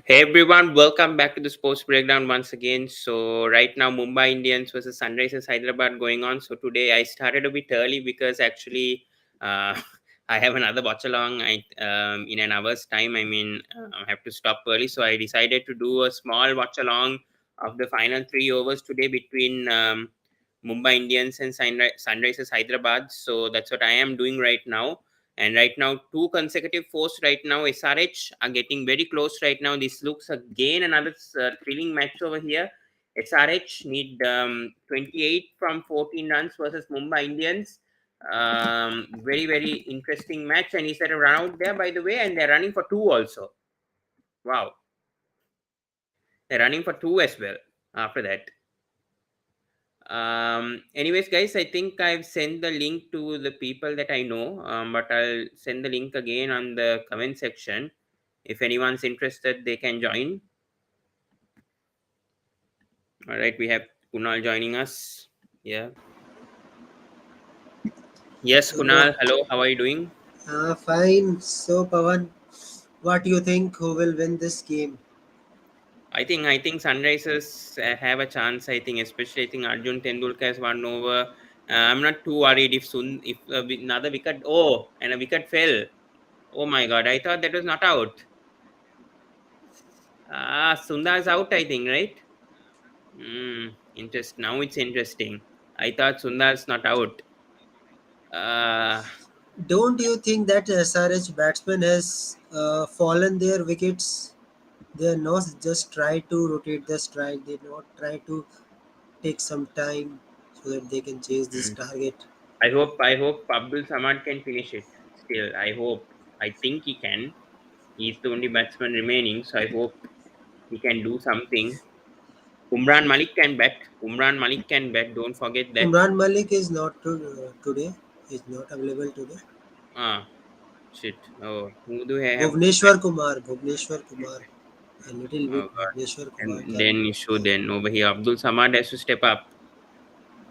Hey everyone, welcome back to the Sports Breakdown once again. So right now Mumbai Indians versus Sunrisers Hyderabad going on. So today I started a bit early because actually I have another watch along. In an hour's time. I have to stop early, so I decided to do a small watch along of the final 3 overs today between Mumbai Indians and Sunrisers Hyderabad. So that's what I am doing right now. And right now, two consecutive fours right now. SRH are getting very close right now. This looks again another thrilling match over here. SRH need 28 from 14 runs versus Mumbai Indians. Very, very interesting match. And is there a run out there, by the way? And they're running for two also. Wow. They're running for two as well after that. Anyways, guys, I think I've sent the link to the people that I know, but I'll send the link again on the comment section. If anyone's interested, they can join. All right, we have Kunal joining us. Yeah. Yes, Bro, Kunal. Hello. How are you doing? fine. So, Pawan, what do you think? Who will win this game? I think Sunrisers have a chance. I think, especially I think Arjun Tendulkar has one over. I'm not too worried if another wicket. Oh, and a wicket fell. Oh my God! I thought that was not out. Sundar's out. I think, right? Now it's interesting. I thought Sundar's not out. Uh, Don't you think that SRH batsman has fallen their wickets? They are not just try to rotate the strike. They not try to take some time so that they can chase this mm. target. I hope Abdul Samad can finish it. Still, I hope. I think he can. He's the only batsman remaining, so I hope he can do something. Umran Malik can bat. Umran Malik can bat. Don't forget that. Umran Malik is not today. Is not available today. Ah, shit. Oh, who do I have? Bhuvneshwar Kumar. A little bit Oh God. Bhuvneshwar Kumar And can. then issue then over here. Abdul Samad has to step up.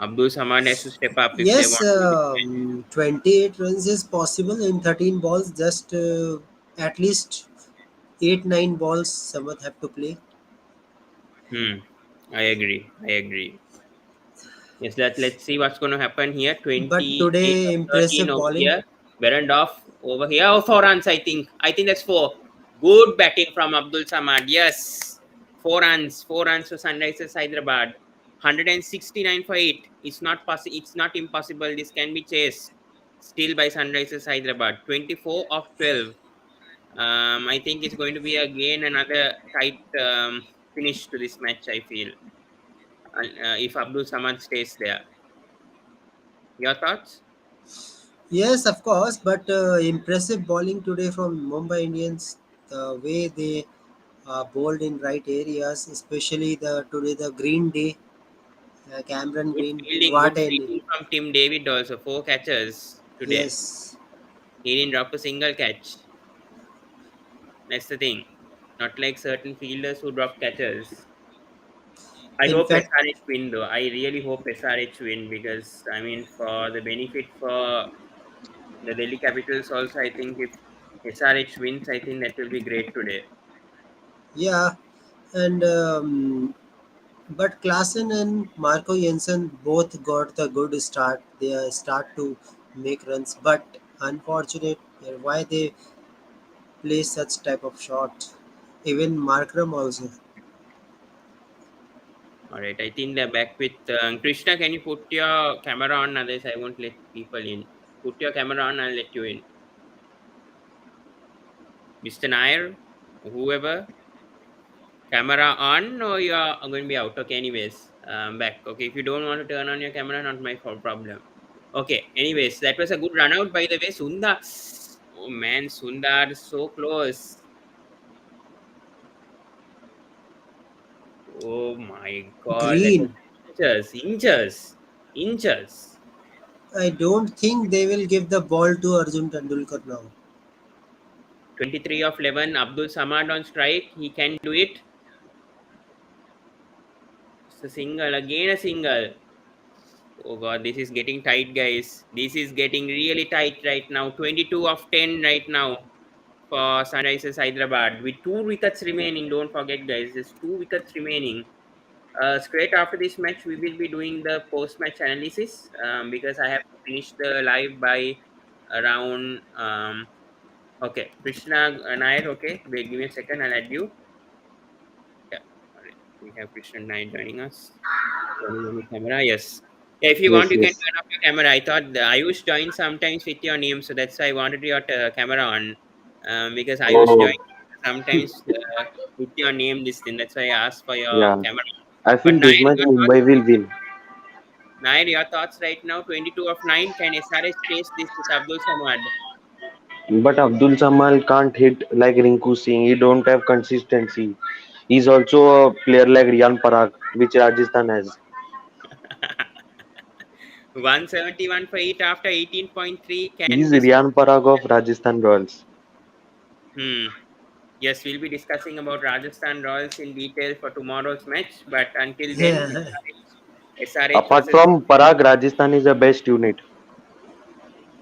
Abdul Samad has to step up if they Yes, want to win. 28 runs is possible in 13 balls. Just at least 8 9 balls Samad have to play. Hmm. I agree. I agree. Yes, let's see what's going to happen here. But 28 today, of 13 impressive over bowling. here. Berendorf over here. Oh, 4 runs, I think. I think that's four. Good batting from Abdul Samad. Yes. 4 runs. 4 runs for Sunrisers Hyderabad. 169 for 8. It's not possible. It's not impossible. This can be chased. Still by Sunrisers Hyderabad. 24 of 12. I think it's going to be again another tight finish to this match, I feel. If Abdul Samad stays there. Your thoughts? Yes, of course, but impressive bowling today from Mumbai Indians. The way they bowled in right areas, especially the today the Green Day, Cameron Green. Good What an fielding from Tim David also. 4 catches today. yes. He didn't drop a single catch. That's the thing. Not like certain fielders who drop catches. I In hope fact, SRH win though. I really hope SRH win because for the benefit for the Delhi Capitals also, I think if SRH wins, I think that will be great today. yeah, and but Klassen and Marco Jensen both got the good start. They start to make runs, but unfortunate why they play such type of shot. Even Markram also. All right, I think they're back with Krishna. Can you put your camera on? Otherwise, I won't let people in. Put your camera on. I'll let you in. Mr. Nair, whoever, camera on or you are going to be out. Okay, anyways, back. Okay, if you don't want to turn on your camera, not my problem. Okay, anyways, that was a good run out by the way. Sundar, oh man, Sundar so close. Oh my god, that was Green. inches. I don't think they will give the ball to Arjun Tendulkar now. 23 of 11, Abdul Samad on strike. He can do it. It's a single, again a single. Oh god, this is getting tight, guys. This is getting really tight right now. 22 of 10 right now. for Sunrisers Hyderabad with 2 wickets remaining. Don't forget, guys, there's 2 wickets remaining. Straight after this match, we will be doing the post-match analysis because I have to finish the live by around. Okay, Krishna Nair. Okay, wait, give me a second. I'll add you. Yeah, all right. We have Krishna Nair joining us. Turning on the camera, yes. Yeah, if you want, Yes, you can yes. turn off your camera. I thought Ayush joined sometimes with your name, so that's why I wanted your camera on. Because Ayush Oh, joined sometimes with your name this thing. That's why I asked for your yeah. camera. I But feel this much Mumbai will win. Nair, your thoughts right now? 22 of 9. Can SRH chase this with Abdul Samad? But Abdul Samal can't hit like Rinku Singh. He don't have consistency. He's also a player like Riyan Parag, which Rajasthan has. 171 for 8 after 18.3. Can He's this? Riyan Parag of Rajasthan Royals. Hmm. Yes, we'll be discussing about Rajasthan Royals in detail for tomorrow's match. But until then, SRH Apart versus. from Parag, Rajasthan is the best unit.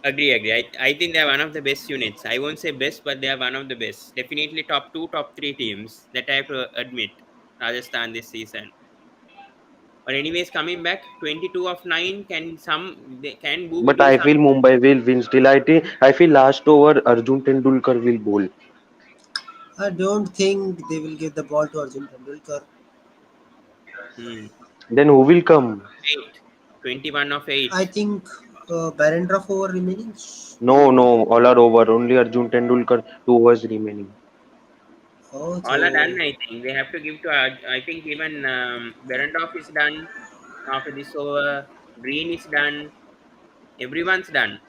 Agree, agree. I think they're one of the best units. I won't say best, but they are one of the best. Definitely top two, top three teams that I have to admit. Rajasthan this season. But anyways, coming back, 22 of 9. Can some can Boo But do I some? feel Mumbai will win still. I feel last over Arjun Tendulkar will bowl. I don't think they will give the ball to Arjun Tendulkar. Hmm. Then who will come? 8. 21 of I 8. think Barendra over remaining, No, maybe. no, all are over. Only Arjun Tendulkar, 2 overs remaining. All are Also, done, I think. They have to give to. I think even Berendoff is done after this over. Green is done. Everyone's done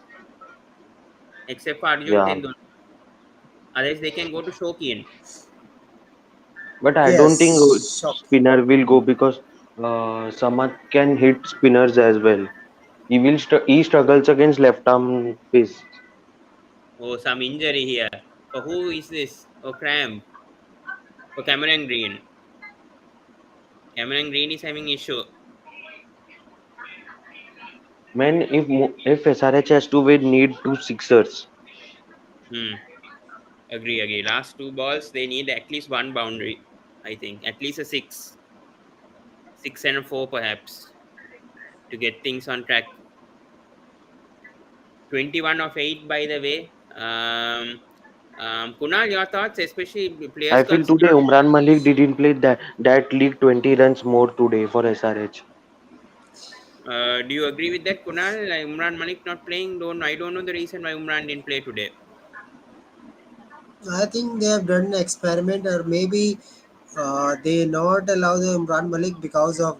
except for Arjun Yeah. Tendulkar. Otherwise, they can go to Shokin. But I don't think yes, shock. spinner will go because Samad can hit spinners as well. He struggles against left arm pace. Oh, some injury here. For who is this? Oh, cramp. For Cameron Green. Cameron Green is having issue. Man, if SRH has to win, need 2 sixers. Hmm. Agree, agree. Last two balls, they need at least one boundary. I think at least a six, 6 and 4 perhaps to get things on track. 21 of 8, by the way. Kunal, your thoughts, especially players I got feel today stuck. Umran Malik didn't play that league 20 runs more today for SRH. Do you agree with that, Kunal? Like Umran Malik not playing. Don't I don't know the reason why Umran didn't play today. I think they have done an experiment, or maybe they not allow the Imran Malik because of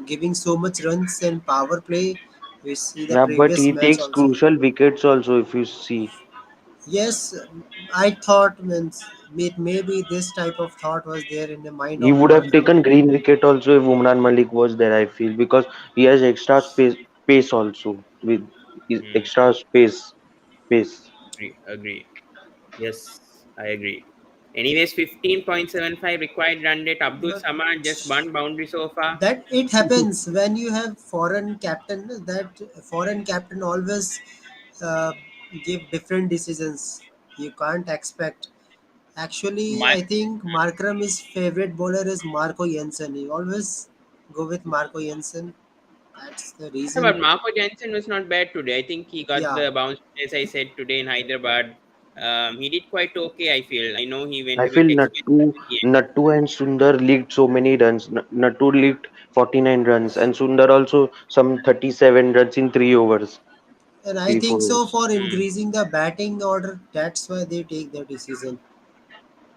giving so much runs and power play. We see the Yeah, but previous he match takes also. crucial wickets also if you see. Yes, I thought means maybe this type of thought was there in the mind He of would have Markram. taken green wicket also if Umran Malik was there, I feel, because he has extra pace also with his Hmm. extra pace. Agree, agree. Yes, I agree. Anyways, 15.75 required run rate. Abdul But Samad just one boundary so far. that it happens when you have foreign captain. That foreign captain always uh, give different decisions. You can't expect. Actually, My, I think Markram's favorite bowler is Marco Jensen. He always go with Marco Jensen. That's the yeah, reason. but Marco Jansen was not bad today. I think he got Yeah, the bounce, as I said today in Hyderabad. He did quite okay, I feel. I know he went I a bit feel expensive at the end. Nattu and Sundar leaked so many runs. Nattu leaked 49 runs and Sundar also some 37 runs in 3 overs, and I three think four so overs. for Hmm. increasing the batting order. That's why they take the decision.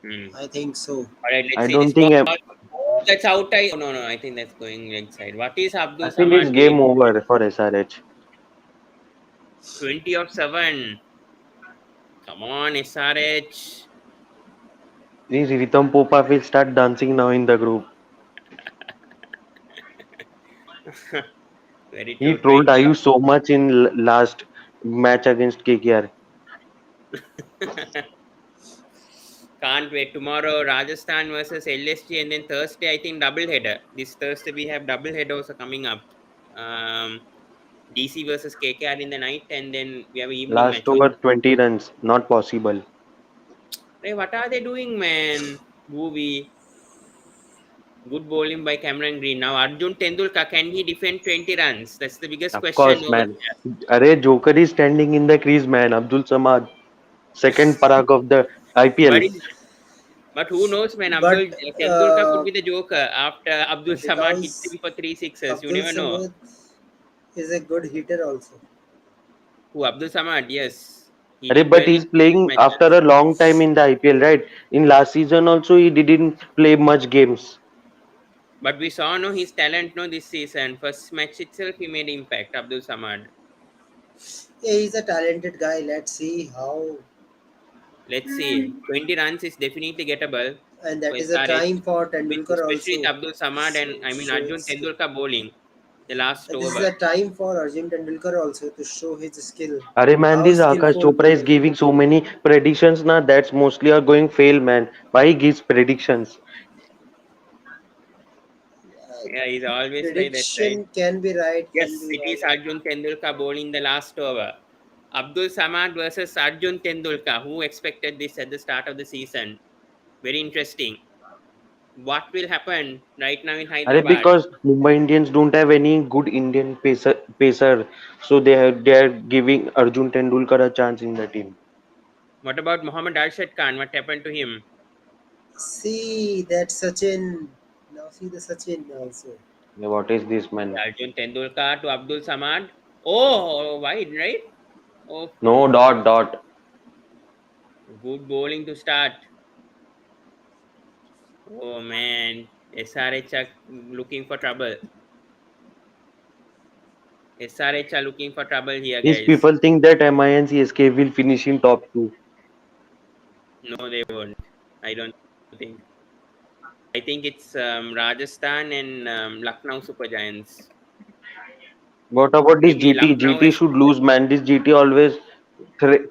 Hmm. I think so. All right, let's I see this don't ball. think Oh, that's out. Oh, no, no, I think that's going leg side. What is I Abdul feel it's Samad doing? game over for SRH. 20 of 7. Come on, SRH. Ritam Popa will start dancing now in the group. Very He true. trolled 20 Ayush so much in last match against KKR. of. Can't wait. Tomorrow, Rajasthan versus LSG, and then Thursday, I think double header. This Thursday, we have double header also coming up. Um, DC versus KKR in the night, and then we have an evening Last match also. over 20 runs, not possible. Hey, what are they doing, man? Bhuvi. Good bowling by Cameron Green. Now Arjun Tendulkar, can he defend 20 runs? That's the biggest Of question course, over man. there. Arey, Joker is standing in the crease, man. Abdul Samad, second parak of the But IPL. but who knows, man? But Abdul Tendulkar could be the joker after Abdul Samad hits because him for three sixes. You Abdul never know. Samad is a good hitter also. Who Abdul Samad? Yes, he Arey, did but well in he's playing after matches. a long time in the IPL, right? In last season also, he didn't play much games. But we saw no his talent no this season. First match itself, he made impact. Abdul Samad. Yeah, he's a talented guy. Let's see how. Let's see. 20 runs is definitely gettable And for that is a SRH, time for with Tendulkar especially with also Abdul Samad to and I mean show Arjun his skill. Tendulkar bowling the last And this is over. a time for Arjun Tendulkar also to show his skill. Arey, man, How this Akash skillful Chopra he is is. giving so many predictions now. That's mostly are going fail, man. Why he gives predictions? Uh, Yeah, he's always like that, right? Prediction can be right, can Yes, be it is wrong. Arjun Tendulkar bowling the last over. Abdul Samad versus Arjun Tendulkar. Who expected this at the start of the season? Very interesting. What will happen right now in Arey, Hyderabad? because Mumbai Indians don't have any good Indian pacer, so they are giving Arjun Tendulkar a chance in the team. What about Mohammad Arshad Khan? What happened to him? See that Sachin. Now see the Sachin also. Yeah, what is this, man? Arjun Tendulkar to Abdul Samad. Oh, wide, right? Oh, No dot. good bowling to start. Oh man, SRH are looking for trouble. SRH are looking for trouble here, These guys. people think that MI and CSK will finish in top two. No, they won't. I don't think. I think it's Rajasthan and Lucknow Super Giants. What about this Maybe GT? Lucknow GT is. should lose, man. This GT always thre-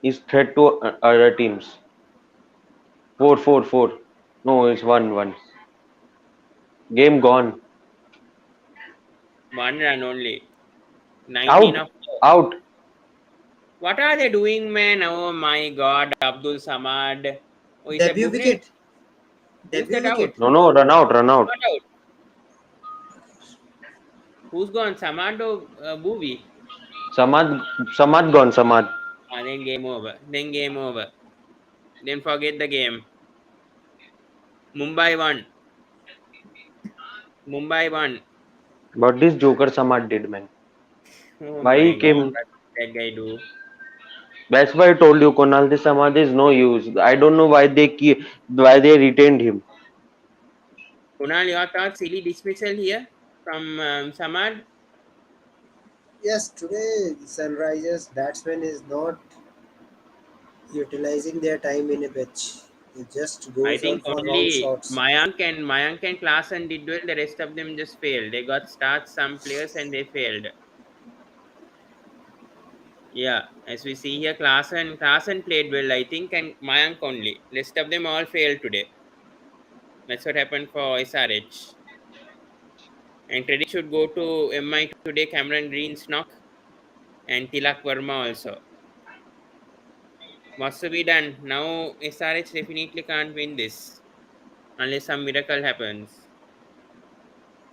is threat to other teams. 4-4-4. No, it's 1-1. Game gone. One run only. 19 Out. of 4. Out. What are they doing, man? Oh my god, Abdul Samad. Oh, is that Debut Bugre? wicket. Who's Debut that out? wicket. No, run out, run out. Not out. Who's gone? Samad or Bhuvi? Samad, Samad gone, Samad. Then game over. Then game over. Then forget the game. Mumbai won. Mumbai won. But this Joker Samad did, man. Oh Why my he god, came? what did that guy do? That's why I told you, Konal, this Samad is no use. I don't know why they retained him. Kunal, your thoughts? Silly dismissal here from Samad. Yes, today Sunrisers batsman is not utilizing their time in a pitch. He just I goes think out for wrong only shots. Mayank and Klassen did well. The rest of them just failed. They got starts some players and they failed. Yeah, as we see here, Klassen played well, I think, and Mayank only. Rest of them all failed today. That's what happened for SRH. And credit should go to MI today, Cameron Green's knock, and Tilak Verma also. What's to be done? Now SRH definitely can't win this unless some miracle happens.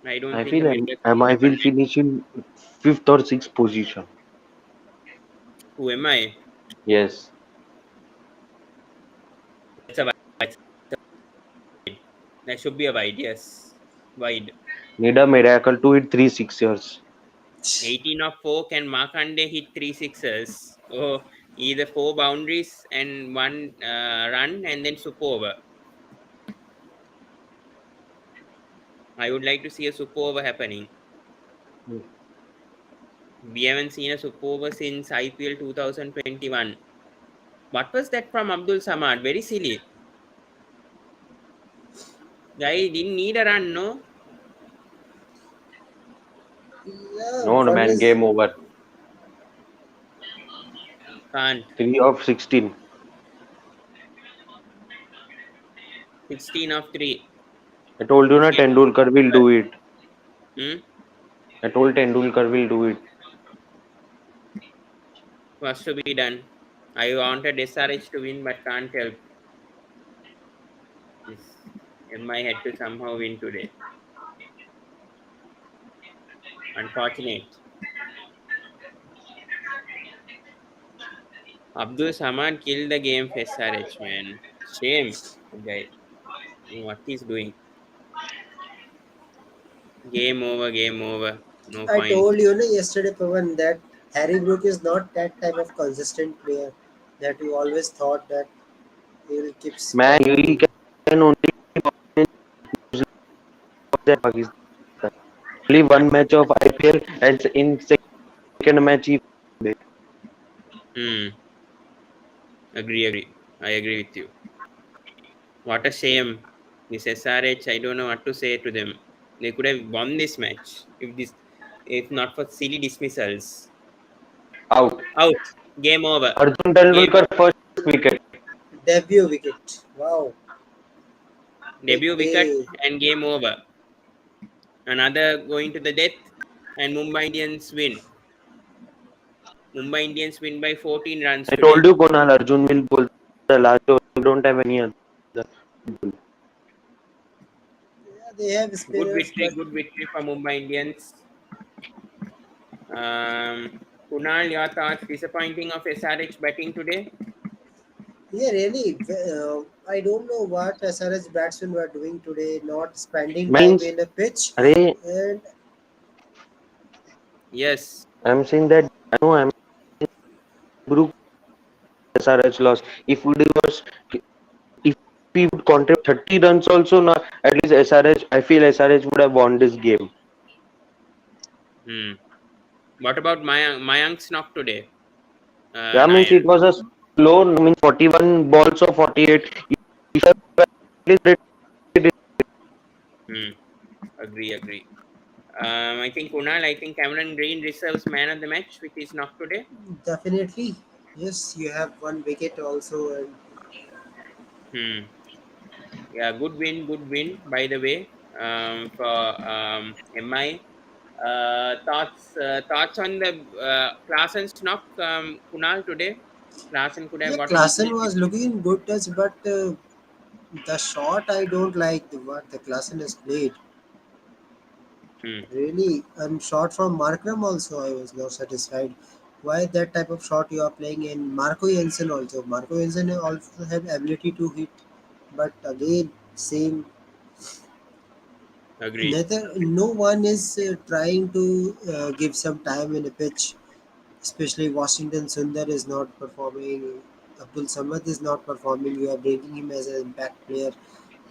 I don't I think a feel miracle will MI happen. will finish in fifth or sixth position. Who am I? Yes. That's a wide. That should be a wide, yes. Wide. Need a miracle to hit three sixers. 18 of 4, can Markande hit 3 sixes? Oh, either 4 boundaries and 1 run and then super over. I would like to see a super over happening. We haven't seen a super over since IPL 2021. What was that from Abdul Samad? Very silly. Guy didn't need a run, no? Yeah, No, no, one man, is game over. Can't. 3 of 16. 16 of 3. I told you This na game Tendulkar will was do it. hmm? I told Tendulkar will do it. Was to be done. I wanted SRH to win but can't help. MI had to somehow win today. Unfortunate. Abdul Samad killed the game for SRH, man. Shame, the guy. What he's doing. Game over, game over. No I point. told you no, yesterday, Pavan, that Harry Brook is not that type of consistent player that you always thought that he will keep Man, he performing. can only perform in New Zealand, Pakistan. Only one match of IPL, and in second match he. Hmm. Agree. I agree with you. What a shame. This SRH, I don't know what to say to them. They could have won this match if not for silly dismissals. Out. Out. Game over. Arjun Game Tendulkar over. first wicket. Debut wicket. Wow, big Debut wicket day. and game over. Another going to the death and Mumbai Indians win. Mumbai Indians win by 14 runs I told today. you Kunal Arjun will bowl the last over. We don't have any other. Yeah, they have spinners, but Good victory for Mumbai Indians. Kunal, your thoughts? Disappointing of SRH batting today? yeah, really, I don't know what SRH batsmen were doing today, not spending time Means, in a pitch, Arey, and Yes, I'm saying that I know I'm Brook SRH lost. If we was if we would contribute 30 runs also now, at least SRH I feel SRH would have won this game. Hmm. What about Mayank's knock today? Yeah, means Nair. it was a slow means 41 balls or 48. If at least Hmm. Agree. I think Kunal, I think Cameron Green reserves man of the match with his knock today. definitely, yes, you have one wicket also, and Hmm. Yeah, good win, by the way, for MI. Thoughts on the Klaasen's knock, Kunal, today? Klaasen could have yeah, got an Klassen easily was 50. looking in good touch, but the shot I don't like what the Klassen has played. Hmm. Really, and shot from Markram also I was not satisfied. Why that type of shot you are playing in Marco Jensen also? Marco Jensen also have ability to hit, but again same. Agreed. Neither no one is trying to give some time in a pitch. Especially Washington Sundar is not performing. Abdul Samad is not performing. You are bringing him as an impact player.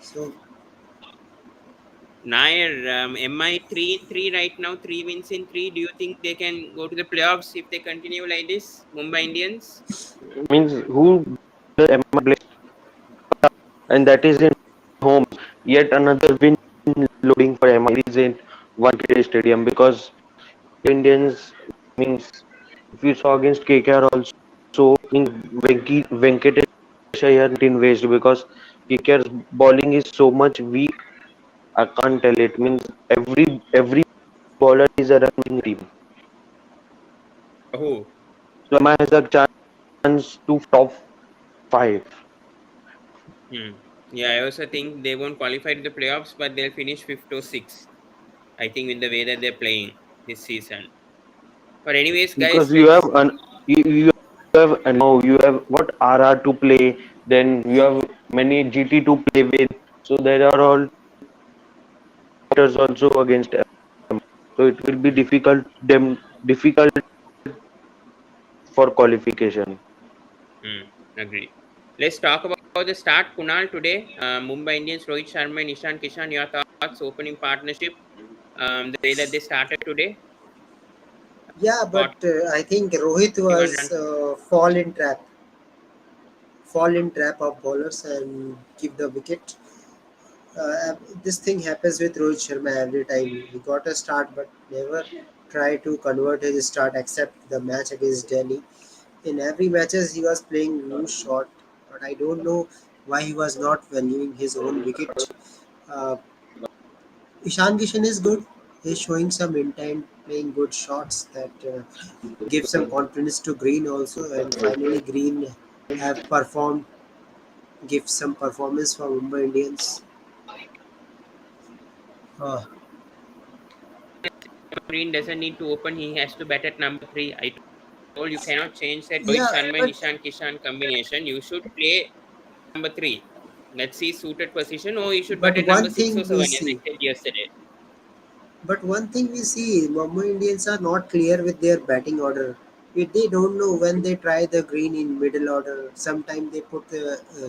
So Nair, MI 3-3 right now, 3 wins in 3. Do you think they can go to the playoffs if they continue like this? Mumbai Indians? means who the Emma play and that is in home. Yet another win loading for Emma is in Wankhede Stadium because Indians means if you saw against KKR also in Venkatesh Iyer in waste because KKR's bowling is so much weak. I can't tell it means every bowler is a running team. Oh, So Emma has a chance to top five. hmm. Yeah, I also think they won't qualify to the playoffs, but they'll finish fifth or sixth. I think in the way that they're playing this season. But anyways, Because guys, let's. you have now you have what RR to play, then you have many GT to play with. So there are all factors also against them. So it will be difficult for qualification. Agree. Let's talk about the start, Kunal, today. Mumbai Indians, Rohit Sharma and Ishan Kishan, your thoughts, opening partnership, the way that they started today, yeah, but got I think Rohit 41 was runs. fall in trap of bowlers and give the wicket. This thing happens with Rohit Sharma every time. He got a start, but never try to convert his start except the match against Delhi. In every matches he was playing loose shot, but I don't know why he was not valuing his own wicket. Uh, Ishan Kishan is good. He's showing some intent, playing good shots that give some confidence to Green also. And finally, Green have performed, give some performance for Mumbai Indians. Uh, Green doesn't need to open. He has to bat at number three. I told you cannot change that Rohit yeah, Sharma and but Ishan Kishan combination. You should play number three. Let's see suited position. Or you should bat but at one number six or thing we seven, as I see, said yesterday. but one thing we see, Mumbai Indians are not clear with their batting order. They don't know when they try the green in middle order. Sometimes they put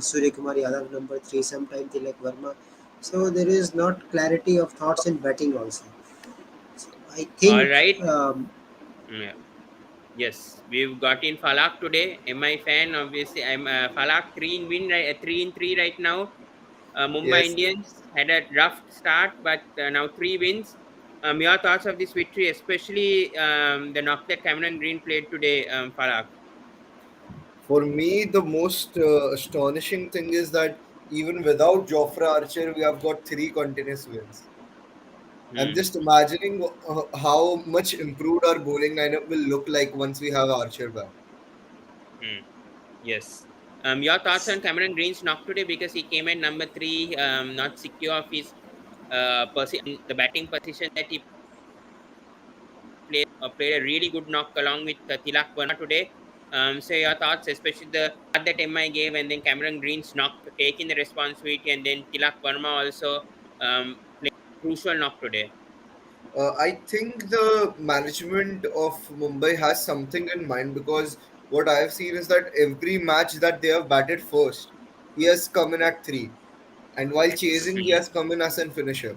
Surya Kumar Yadav number three. Sometimes they like Verma. So there is not clarity of thoughts in batting also. So I All think right. Yeah. Yes, we've got in Falak today. MI fan, obviously. I'm Falak 3 in win, right, 3 in 3 right now. Mumbai Yes. Indians had a rough start, but now 3 wins. Your thoughts of this victory, especially the knock that Cameron Green played today, Falak? For me, the most astonishing thing is that even without Jofra Archer, we have got three continuous wins. I'm Hmm. just imagining how much improved our bowling lineup will look like once we have Archer back. Hmm. Yes. Your thoughts on Cameron Green's knock today because he came at number three, not secure of his the batting position that he played a really good knock along with Tilak Verma today. So your thoughts, especially the part that MI gave, and then Cameron Green's knock taking the responsibility, and then Tilak Verma also played a crucial knock today. I think the management of Mumbai has something in mind because what I have seen is that every match that they have batted first, he has come in at three, and while chasing, he Hmm. has come in as a finisher.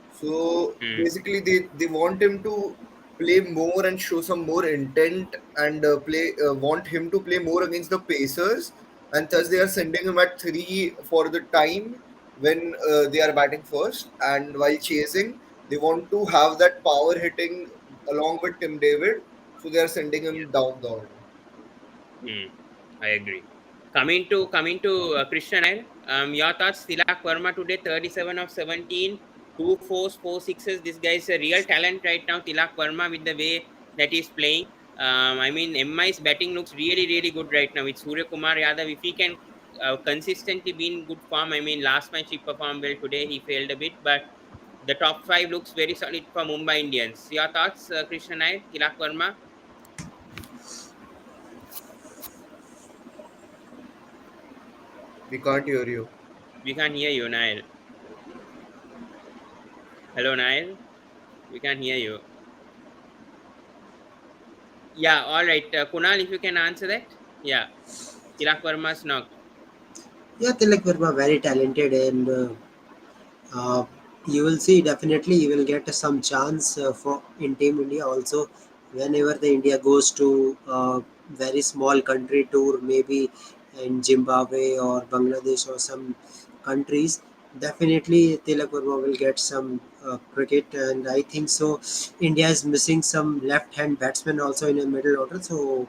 So Hmm. basically, they want him to play more and show some more intent and play want him to play more against the Pacers, and thus they are sending him at three for the time when they are batting first, and while chasing, they want to have that power hitting along with Tim David, so they are sending him Yes. down the order. Hmm. I agree. Coming to Christian Iyer, your thoughts? Tilak Verma today, 37 of 17, two fours, four sixes. This guy is a real talent right now. Tilak Verma with the way that he's playing. I mean, MI's batting looks really, really good right now. With Surya Kumar Yadav, if he can consistently be in good form. I mean, last match he performed well. Today he failed a bit, but the top five looks very solid for Mumbai Indians. Your thoughts, Christian Iyer, Tilak Verma? We can't hear you. We can't hear you, Nair. Hello, Nair. We can't hear you. Yeah, all right. Kunal, if you can answer that. Yeah, Tilak Verma's knock. yeah, Tilak Verma very talented and uh, you will see definitely you will get some chance for in Team India also whenever the India goes to very small country tour, maybe in Zimbabwe or Bangladesh or some countries. Definitely, Tilak Verma will get some cricket, and I think so. India is missing some left-hand batsman also in a middle order, so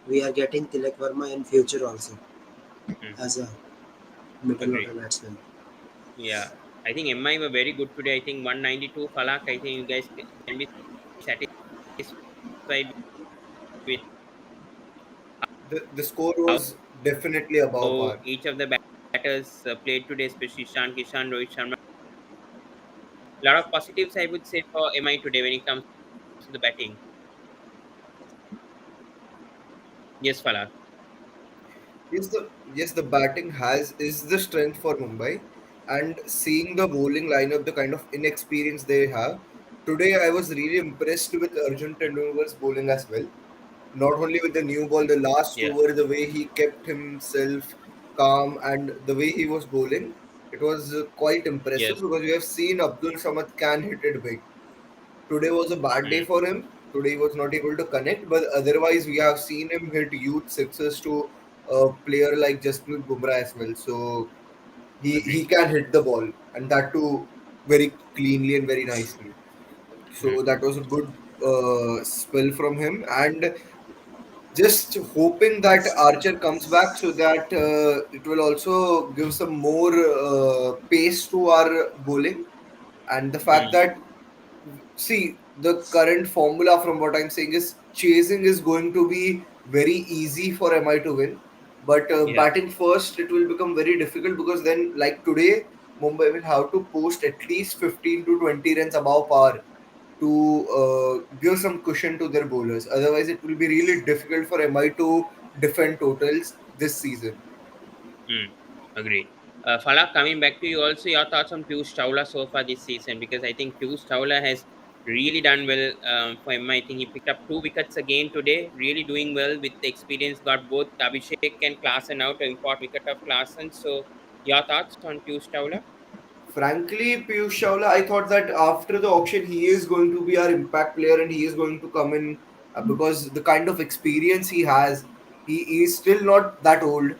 we are getting Tilak Verma in future also Hmm. as a middle Agree. order batsman. Yeah, I think MI were very good today. I think 192 Falak. I think you guys can be satisfied with The score how was definitely above par. each of the batters played today, especially Shan Kishan, Rohit Sharma. A lot of positives, I would say, for MI today when it comes to the batting. Yes, Falak. Yes, the batting has is the strength for Mumbai, and seeing the bowling lineup, the kind of inexperience they have. Today, I was really impressed with Arjun Tendulkar's bowling as well. Not only with the new ball, the last Yeah. over, the way he kept himself calm and the way he was bowling, it was quite impressive Yes. because we have seen Abdul Samad can hit it big. Today was a bad day Hmm. for him. Today he was not able to connect, but otherwise we have seen him hit huge sixes to a player like Jasprit Bumrah as well. So he Agree. can hit the ball, and that too very cleanly and very nicely. Hmm. So that was a good spell from him, and just hoping that Archer comes back so that it will also give some more pace to our bowling, and the fact Hmm. that see the current formula from what I'm saying is chasing is going to be very easy for MI to win, but Yeah. batting first it will become very difficult because then like today Mumbai will have to post at least 15 to 20 runs above par to give some cushion to their bowlers. Otherwise, it will be really difficult for MI to defend totals this season. Hmm. Agreed. Falak, coming back to you also, your thoughts on Piyush Chawla so far this season? Because I think Piyush Chawla has really done well for him. I think he picked up 2 wickets again today, really doing well with the experience. Got both Abhishek and Klaasen out, an important wicket of Klaasen. So, your thoughts on Piyush Chawla? Frankly, Piyush Chawla, I thought that after the auction, he is going to be our impact player and he is going to come in because the kind of experience he has, he is still not that old.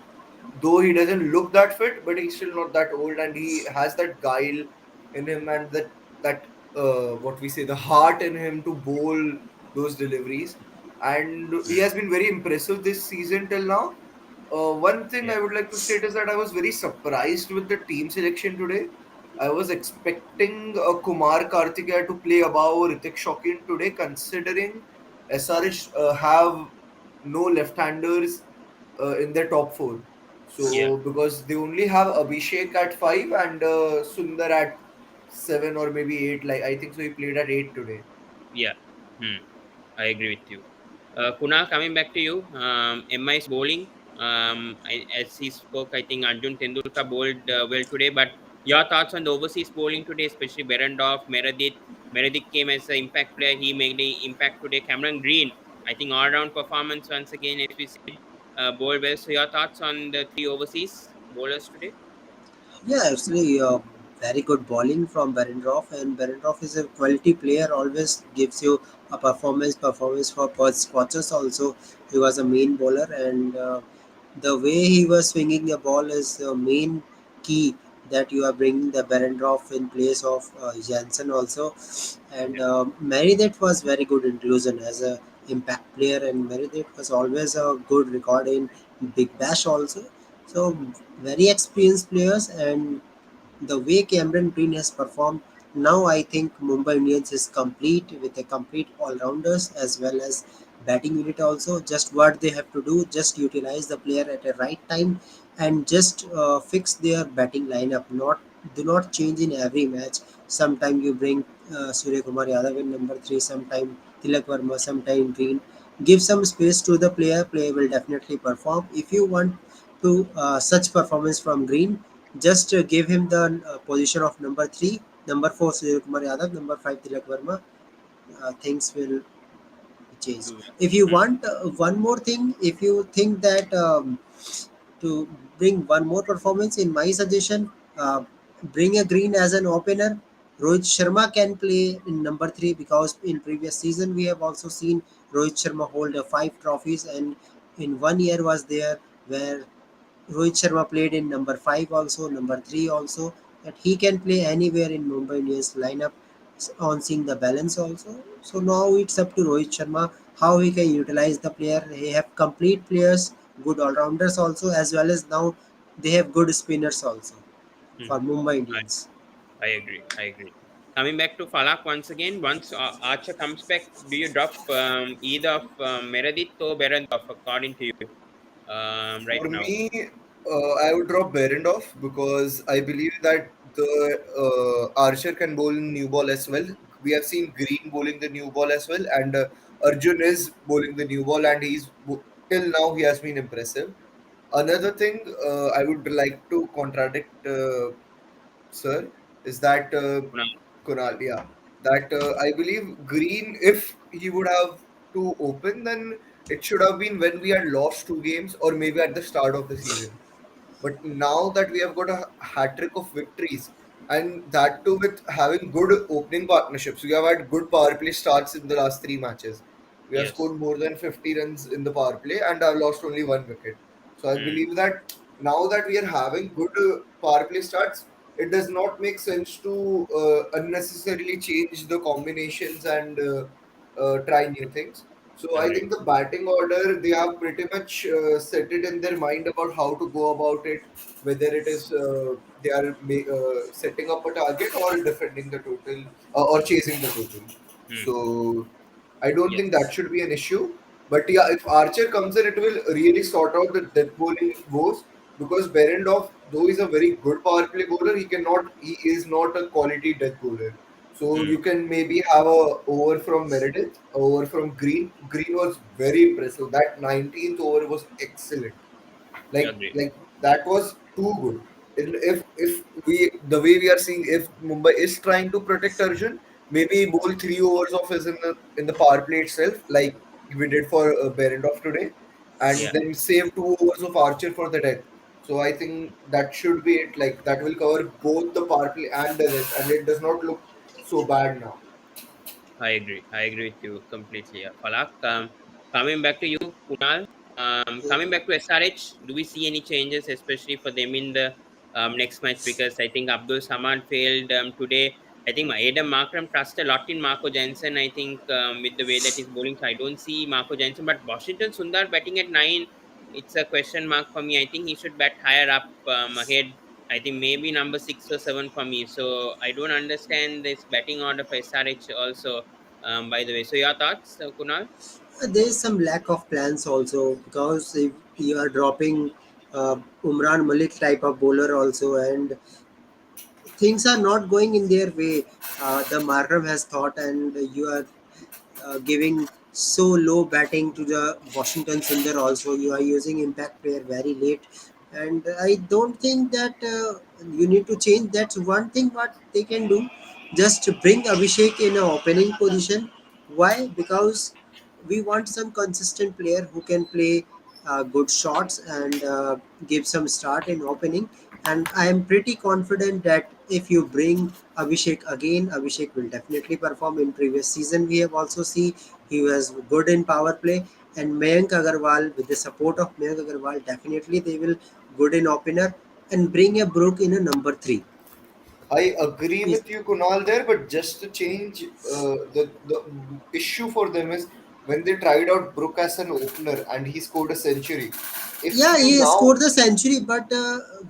Though he doesn't look that fit, but he's still not that old and he has that guile in him and that what we say, the heart in him to bowl those deliveries. And he Hmm. has been very impressive this season till now. One thing Yeah. I would like to state is that I was very surprised with the team selection today. I was expecting Kumar Karthikeya to play above Ritik Shaukin today, considering SRH have no left-handers in their top four. Yeah. So because they only have Abhishek at five and Sundar at seven or maybe eight. Like I think so, he played at eight today. Yeah. Hmm. I agree with you. Kunal, coming back to you, MI's bowling. As he spoke, I think Arjun Tendulkar bowled well today. But your thoughts on the overseas bowling today, especially Berendorf, Meredith. Meredith came as an impact player. He made the impact today. Cameron Green, I think all-round performance once again, as we said, bowled well. So your thoughts on the 3 overseas bowlers today? Yeah, actually, very good bowling from Berendorf, and Berendorf is a quality player. Always gives you a performance for Scotches. Also, he was a main bowler, and the way he was swinging the ball is the main key that you are bringing the Berendorf in place of Jansen also. And Yeah. Meredith was very good inclusion as a impact player, and Meredith was always a good record in Big Bash also. So very experienced players, and the way Cameron Green has performed, now I think Mumbai Indians is complete with a complete all-rounders as well as batting unit also. Just what they have to do, just utilize the player at a right time and just fix their batting lineup. Not do not change in every match. Sometime you bring Surya Kumar Yadav in number three, sometime Tilak Verma, sometime Green. Give some space to the player. Player will definitely perform. If you want to such performance from Green, just give him the position of number three, number four Surya Kumar Yadav, number five Tilak Verma. Things will change. Do well. If you Hmm. want one more thing, if you think that to bring one more performance, in my suggestion, bring a Green as an opener. Rohit Sharma can play in number three because in previous season we have also seen Rohit Sharma hold 5 trophies, and in 1 year was there where Rohit Sharma played in number 5 also, number 3 also. That he can play anywhere in Mumbai Indians lineup on seeing the balance also. So now it's up to Rohit Sharma how he can utilize the player. He have complete players, good all rounders also, as well as now they have good spinners also Hmm. for Mumbai I, Indians. I agree. I agree. Coming back to Falak once again, once Archer comes back, do you drop either of Meredith or Berendorf, according to you, right For now? me, I would drop Behrendorff because I believe that the Archer can bowl new ball as well. We have seen Green bowling the new ball as well, and Arjun is bowling the new ball, and till now he has been impressive. Another thing I would like to contradict, sir, is that Kunal? Kunal, yeah, that I believe Green, if he would have to open, then it should have been when we had lost 2 games or maybe at the start of the season. But now that we have got a hat trick of victories, and that too with having good opening partnerships, we have had good power play starts in the last 3 matches. We have Yes. scored more than 50 runs in the power play and have lost only 1 wicket. So I Hmm. believe that now that we are having good power play starts, it does not make sense to unnecessarily change the combinations and try new things. So I Agreed. think the batting order, they have pretty much set it in their mind about how to go about it, whether it is they are setting up a target or defending the total or chasing the total. Hmm. So I don't think that Yes. should be an issue. But yeah, if Archer comes in, it will really sort out the death bowling woes because Berendorf though he's a very good power play bowler, he is not a quality death bowler. So Hmm. you can maybe have a over from Meredith, a over from Green. Green was very impressive. That 19th over was excellent. Agree. Like that was too good. If we the way we are seeing, if Mumbai is trying to protect Arjun, maybe bowl 3 overs of his in the power play itself, like we did for Berendorf today, and Yeah, then save 2 overs of Archer for the death. So I think that should be it. Like that will cover both the power play and the death, and it does not look so bad now. I agree. I agree with you completely. Yeah. Falak, coming back to you, Kunal. Yeah, Coming back to SRH, do we see any changes, especially for them in the next match? Because I think Abdul Samad failed today. I think Adam Markram trusts a lot in Marco Jansen. I think with the way that he's bowling, so I don't see Marco Jansen. But Washington Sundar batting at 9, it's a question mark for me. I think he should bat higher up ahead. I think maybe number 6 or 7 for me. So I don't understand this batting order for SRH also. By the way, so your thoughts, Kunal? there is some lack of plans also, because if you are dropping Umran Malik type of bowler also, and things are not going in their way. The Markram has thought, and you are giving so low batting to the Washington Sundar also. You are using impact player very late, and I don't think that you need to change. That's one thing what they can do. Just bring Abhishek in a opening position. Why? Because we want some consistent player who can play good shots and give some start in opening. And I am pretty confident that if you bring Abhishek again, Abhishek will definitely perform. In previous season we have also see he was good in power play, and Mayank Agarwal, with the support of Mayank Agarwal, definitely they will good in opener, and bring a Brook in a number 3. I agree Is with you, Kunal, there, but just to change, the issue for them is when they tried out Brook as an opener and he scored a century. If Yeah, you he now scored the century, but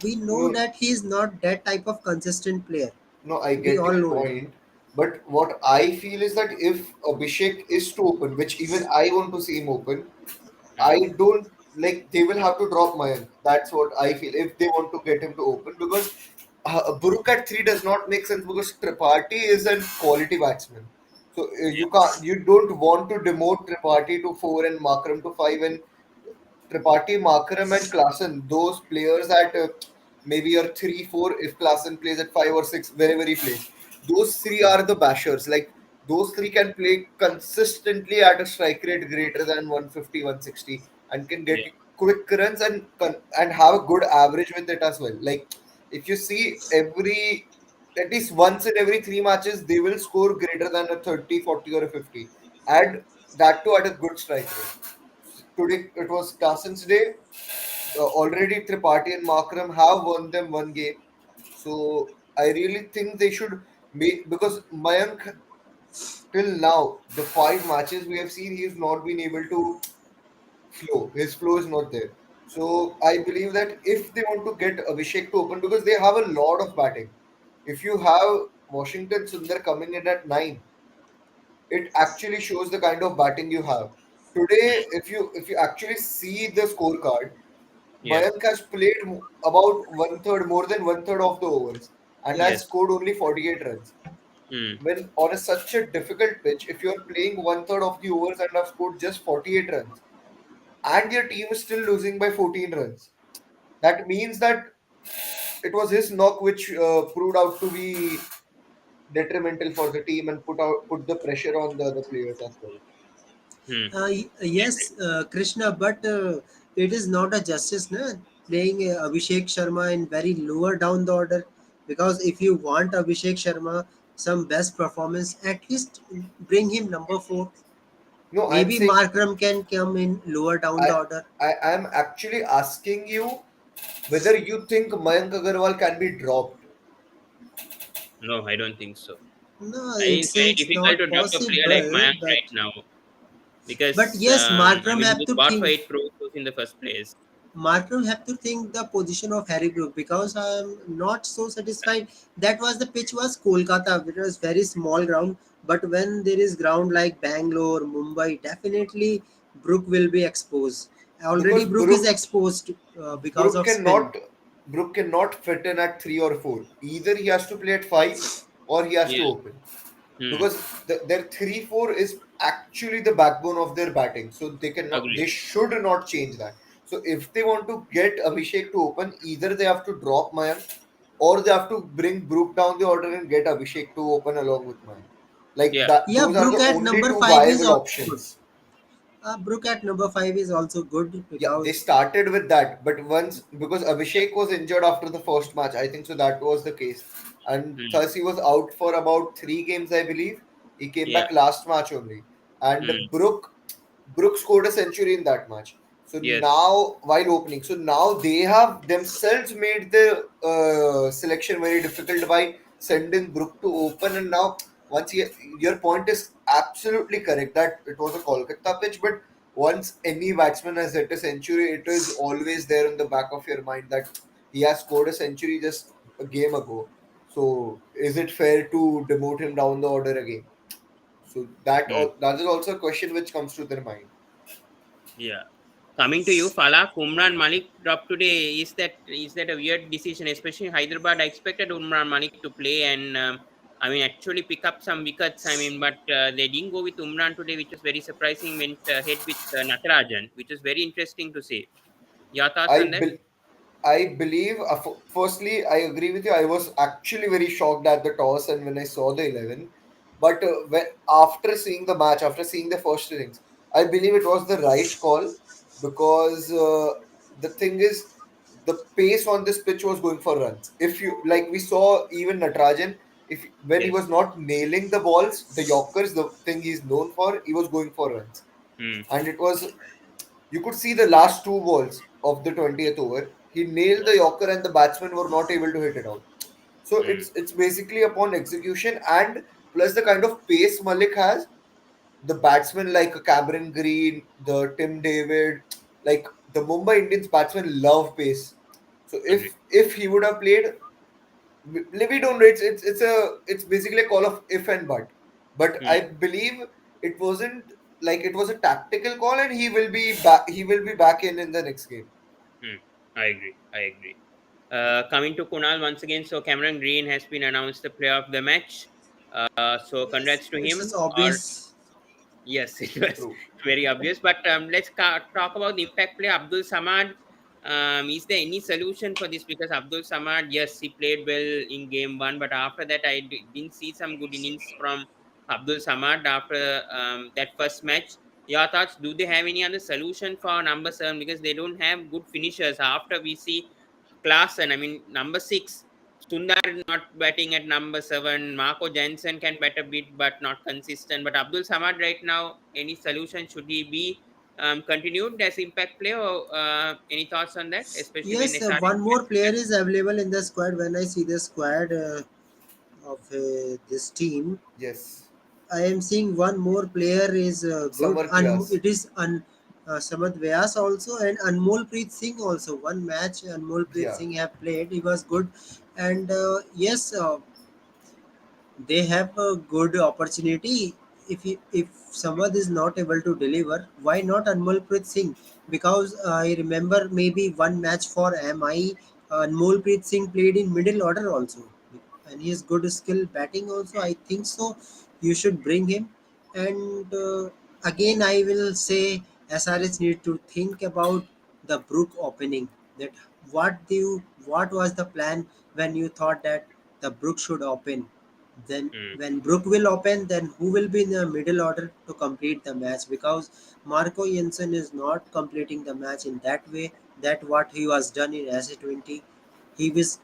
we know no that he is not that type of consistent player. no, I We get all your know it. point, but what I feel is that if Abhishek is to open, which even I want to see him open, Hmm. I don't like they will have to drop Mayank. That's what I feel if they want to get him to open because Buruk at 3 does not make sense because Tripathi is a quality batsman. So Yeah, you don't want to demote Tripathi to 4 and Makram to 5 and Tripathi, Makaram, and Klassen, those players at maybe your 3, 4, if Klassen plays at 5 or 6, wherever he plays. Those three are the bashers. Like, those three can play consistently at a strike rate greater than 150, 160 and can get yeah, quick runs and have a good average with it as well. Like, if you see at least once in every 3 matches, they will score greater than a 30, 40, or a 50. And that too at a good strike rate. Today it was Carlson's day. Already Tripathi and Makram have won them one game. So I really think they should make because Mayank till now the 5 matches we have seen he has not been able to flow. His flow is not there. So I believe that if they want to get Abhishek to open because they have a lot of batting. If you have Washington Sundar coming in at 9, it actually shows the kind of batting you have. Today, if you actually see the scorecard, yeah. Mayank has played about one third, more than one third of the overs, and has Yes. scored only 48 runs. Hmm. When on such a difficult pitch, if you are playing one third of the overs and have scored just 48 runs, and your team is still losing by 14 runs, that means that it was his knock which proved out to be detrimental for the team and put the pressure on the other players as well. Hmm. Agree. Yes, Krishna, but it is not a justice, na? Playing Abhishek Sharma in very lower down the order. Because if you want Abhishek Sharma some best performance, at least bring him number 4. No, I'm Maybe saying Markram can come in lower down I the order. I am actually asking you whether you think Mayank Agarwal can be dropped. No, I don't think so. No, I think it's very it's difficult not to drop a player like possible. Mayank right now But because yes, I Markram mean he have was to bought for think. 8 crores in the first place. Markram have to think the position of Harry Brook, because I am not so satisfied. That was the pitch was Kolkata, which was very small ground. But when there is ground like Bangalore, Mumbai, definitely Brook will be exposed. Already Because Brook is exposed because Brook of cannot spin. Brook cannot fit in at 3 or 4. Either he has to play at 5 or he has Yeah. to open, Hmm. because their 3-4 is actually the backbone of their batting. So they Agreed. should not change that. So if they want to get Abhishek to open, either they have to drop Mayank or they have to bring Brook down the order and get Abhishek to open along with Mayank. Like Yeah. that, Yeah, those are Brook the at only number two 5 is viable also good. options. Brook at number 5 is also good Yeah, they because started with that, but once, because Abhishek was injured after the first match, I think so that was the case, and Hmm. thus he was out for about 3 games, I believe. He came Yeah. back last match only, and Hmm. Brook scored a century in that match. So Yes. now, while opening, so now they have themselves made the selection very difficult by sending Brook to open, and now once your point is absolutely correct that it was a Kolkata pitch, but once any batsman has hit a century, it is always there in the back of your mind that he has scored a century just a game ago. So is it fair to demote him down the order again? So Hmm. that is also a question which comes to their mind. Yeah. Coming to you, Falak, Umran Malik dropped today. Is that a weird decision, especially in Hyderabad? I expected Umran Malik to play and I mean actually pick up some wickets. I mean, but they didn't go with Umran today, which was very surprising. Went ahead with Natarajan, which is very interesting to see. Your thoughts on I that? bel I believe, firstly, I agree with you. I was actually very shocked at the toss and when I saw the 11. But after seeing the match, after seeing the first innings, I believe it was the right call, because the thing is, the pace on this pitch was going for runs. If you like, we saw even Natarajan, if when he Yes. was not nailing the balls, the Yorkers, the thing he's known for, he was going for runs, Hmm. and it was, you could see the last two balls of the 20th over. He nailed the Yorker and the batsmen were not able to hit it out. So Hmm. it's basically upon execution and plus the kind of pace Malik has. The batsmen like Cameron Green, the Tim David, like the Mumbai Indians batsmen love pace. So Agree. if he would have played, we don't know. It's basically a call of if and but. But Hmm. I believe it wasn't, like it was a tactical call, and he will be back. He will be back in the next game. Hmm. I agree. I agree. Coming to Kunal once again, so Cameron Green has been announced the player of the match. So yes, congrats to it him. is Or obvious. yes, it was True. very obvious. But let's talk about the impact player Abdul Samad. Is there any solution for this? Because Abdul Samad, yes, he played well in game one, but after that, I didn't see some good innings from Abdul Samad after that first match. Your thoughts? Do they have any other solution for number seven? Because they don't have good finishers. After we see Klaasen, I mean, number six. Sundar is not batting at number seven. Marco Jansen can bat a bit, but not consistent. But Abdul Samad right now, any solution? Should he be continued as impact player? Or, any thoughts on that? Especially when Yes, they started one more matches player well? is available in the squad. When I see the squad of this team, Yes. I am seeing one more player is good. Samar Vyas. It is Samad Vyas also and Anmol Preet Singh also. One match Anmol Preet Yeah. Singh have played. He was good, and yes, they have a good opportunity. If someone is not able to deliver, why not Anmolpreet Singh? Because I remember maybe one match for MI, Anmolpreet Singh played in middle order also, and he has good skill batting also. I think so. You should bring him. And again, I will say SRH need to think about the Brook opening. That what was the plan when you thought that the Brook should open? Then Hmm, when Brook will open, then who will be in the middle order to complete the match? Because Marco Jensen is not completing the match in that way. That what he was done in SA20. He was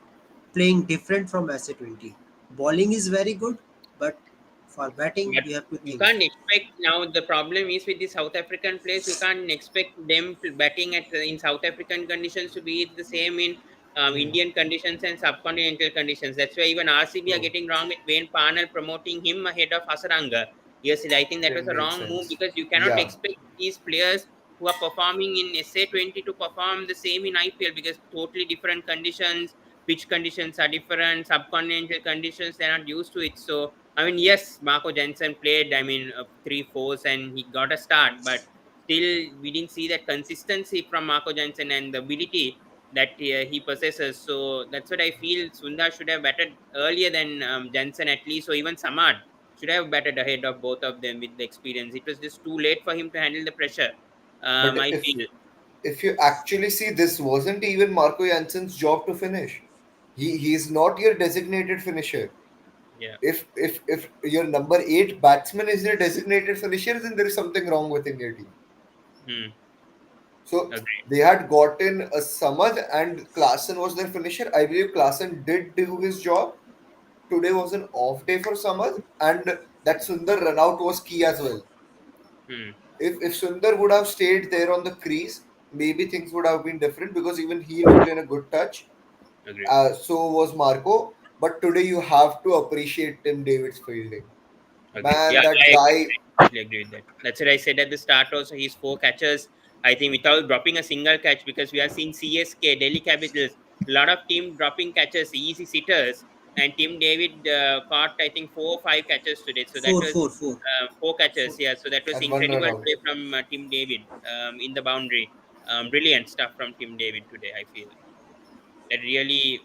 playing different from SA20. Bowling is very good, but for batting but you have to you think. can't expect now. The problem is with the South African players, you can't expect them batting at in South African conditions to be the same in Hmm. Indian conditions and subcontinental conditions. That's why even RCB are True. getting wrong with Wayne Parnell promoting him ahead of Hasaranga. Yes, I think that was Didn't a make wrong move sense. because you cannot Yeah. expect these players who are performing in SA20 to perform the same in IPL because totally different conditions, pitch conditions are different, subcontinental conditions, they're not used to it. So I mean, yes, Marco Jensen played, I mean, three fours and he got a start, but still we didn't see that consistency from Marco Jensen and the ability. that he possesses. So that's what I feel. Sundar should have batted earlier than Jensen at least, or even Samad should have batted ahead of both of them with the experience. It was just too late for him to handle the pressure. But I if feel. if you actually see, this wasn't even Marco Jansen's job to finish. He's not your designated finisher. Yeah. If your number eight batsman is your designated finisher, then there is something wrong within your team. Hmm. So Agreed. they had gotten a Samad and Klaasen was their finisher. I believe Klaasen did do his job. Today was an off day for Samad, and that Sundar run out was key as well. Hmm. If Sundar would have stayed there on the crease, maybe things would have been different because even he looked in a good touch. Agreed. So was Marco. But today you have to appreciate Tim David's fielding. Agreed. Yeah, Man, that I agree. guy. I completely agree with that. That's what I said at the start also. He's four catches, I think, without dropping a single catch, because we are seeing CSK, Delhi Capitals, a lot of team dropping catches, easy sitters, and Tim David caught, I think, 4 or 5 catches today. So that Four, was four, four. 4 catches, Four. yeah. So that was And one run incredible out. play from Tim David in the boundary. Brilliant stuff from Tim David today, I feel that really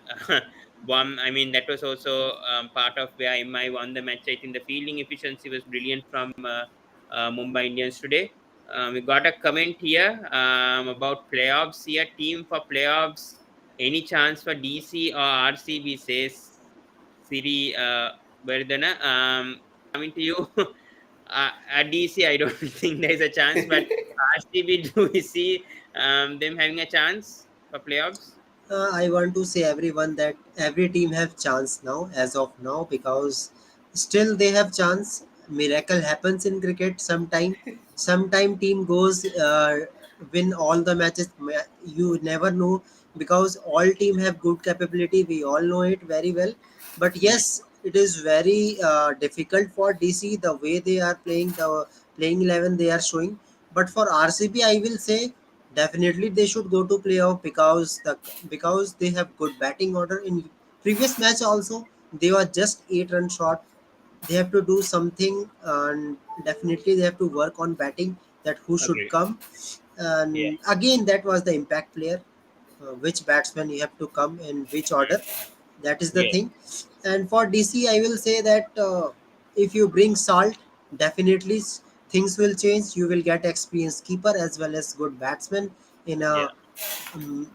won. I mean, that was also part of where MI won the match. I think the fielding efficiency was brilliant from Mumbai Indians today. We got a comment here about playoffs here. Team for playoffs. Any chance for DC or RCB? Says Siri Verdana. Coming to you. At DC, I don't think there is a chance, but RCB, do we see them having a chance for playoffs? I want to say everyone that every team have chance now as of now because still they have chance. Miracle happens in cricket sometime. Sometime team goes win all the matches. You never know because all team have good capability. We all know it very well. But Hmm. yes, it is very difficult for DC the way they are playing the playing 11 they are showing. But for RCB, I will say definitely they should go to playoff because they have good batting order. In previous match also they were just 8 run short. They have to do something and definitely they have to work on batting that who should Agree. come. Yeah. And again that was the impact player, which batsman you have to come in which order. That is the Yeah. thing. And for DC, I will say that if you bring Salt, definitely things will change. You will get experienced keeper as well as good batsman in Yeah. a um,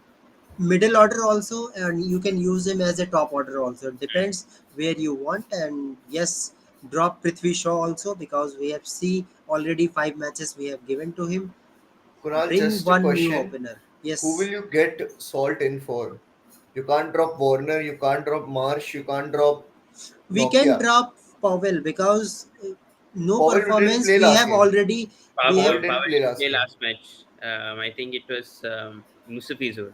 middle order also, and you can use him as a top order also. It depends where you want. And yes, drop Prithvi Shaw also because we have see already 5 matches we have given to him. Kunal, Bring just a one new question. opener. Who will Yes, you get Salt in for? You can't drop Warner, you can't drop Marsh, you can't drop we can Nokia. drop Powell because no Powell didn't performance. play We last have game. already we Powell, have Powell didn't Powell play didn't play last game. last match. I think it was Musafizur.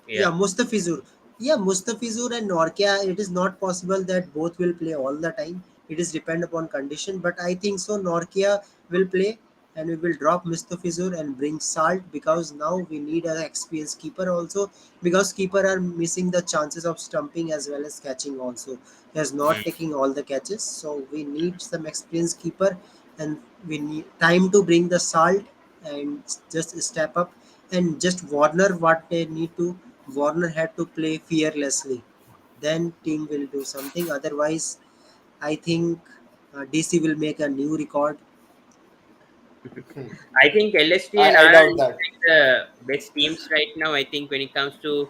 yeah Yeah. Mustafizur. Yeah, Mustafizur and Norkia. It is not possible that both will play all the time. It is depend upon condition, but I think so. Norkia will play, and we will drop Mustafizur and bring Salt because now we need an experienced keeper also because keeper are missing the chances of stumping as well as catching also. He is not Mm. taking all the catches, so we need some experienced keeper, and we need time to bring the Salt and just step up. And just Warner, what they need to, Warner had to play fearlessly, then team will do something. Otherwise I think DC will make a new record. Hmm. I think LSG and I RR doubt is that. like the best teams right now. I think when it comes to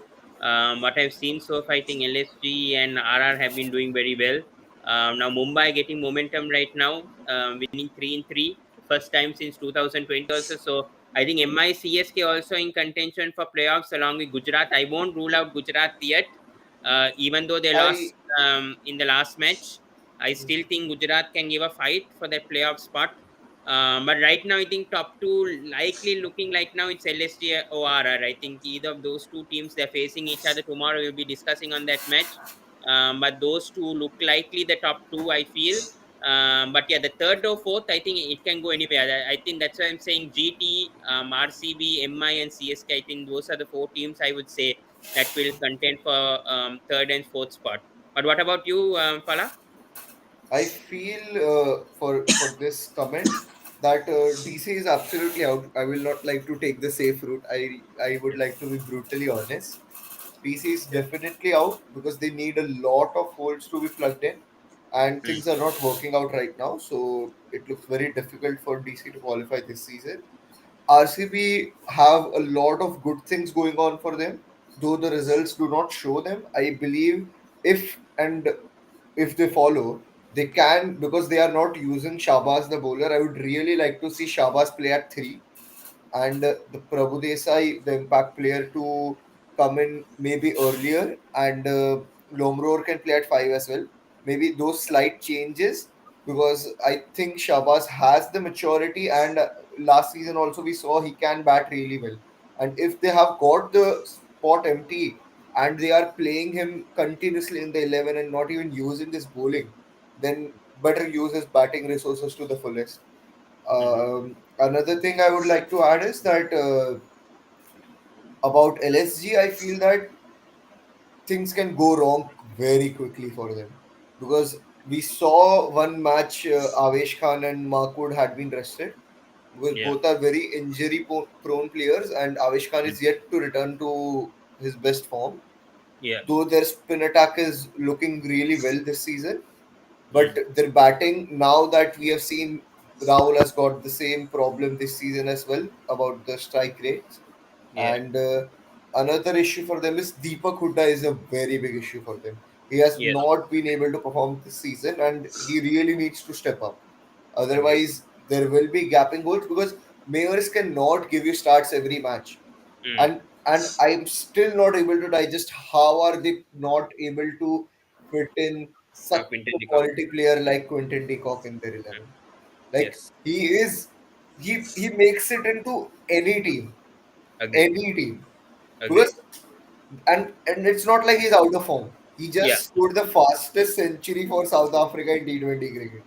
what I've seen so far, I think LSG and RR have been doing very well. Now Mumbai getting momentum right now, winning 3-3, first time since 2020 also. So I think MI CSK also in contention for playoffs along with Gujarat. I won't rule out Gujarat yet, even though they lost I in the last match. I still think Gujarat can give a fight for that playoff spot. But right now, I think top two likely looking like now it's LSG or RR. I think either of those two teams they're facing each other tomorrow. We'll be discussing on that match. But those two look likely the top two. I feel. But yeah, the third or fourth, I think it can go anywhere. I think that's why I'm saying GT, RCB, MI, and CSK. I think those are the four teams I would say that will contend for third and fourth spot. But what about you, Fala? I feel for this comment that DC is absolutely out. I will not like to take the safe route. I would like to be brutally honest. DC is definitely out because they need a lot of holes to be plugged in, and Mm, things are not working out right now. So it looks very difficult for DC to qualify this season. RCB have a lot of good things going on for them, though the results do not show them. I believe if and if they follow, they can, because they are not using Shabazz the bowler. I would really like to see Shabazz play at three, and the Prabhu Desai, the impact player, to come in maybe earlier, and Lomror can play at five as well. Maybe those slight changes, because I think Shabazz has the maturity, and last season also we saw he can bat really well. And if they have got the spot empty and they are playing him continuously in the 11 and not even using his bowling, then better use his batting resources to the fullest. mhm. Another thing I would like to add is that about LSG, I feel that things can go wrong very quickly for them, because we saw one match, Avesh Khan and Mahmood had been rested, because Yeah. both are very injury prone players, and Avesh Khan Mm, is yet to return to his best form. yeah. Though their spin attack is looking really well this season, but Mm, their batting, now that we have seen Rahul has got the same problem this season as well about the strike rates. yeah. And another issue for them is Deepak Hooda is a very big issue for them. He has Yes. not been able to perform this season, and he really needs to step up. Agree. Otherwise, there will be gapping goals, because Mayors cannot give you starts every match. Mm. And I'm still not able to digest how are they not able to fit in such Quinton a de Kock. quality player like Quentin de Kock in their Mm, 11. Like, yes. he is, he makes it into Agree. any team, Agree. because and it's not like he's out of form. He Yeah. just scored the fastest century for South Africa in T20 cricket.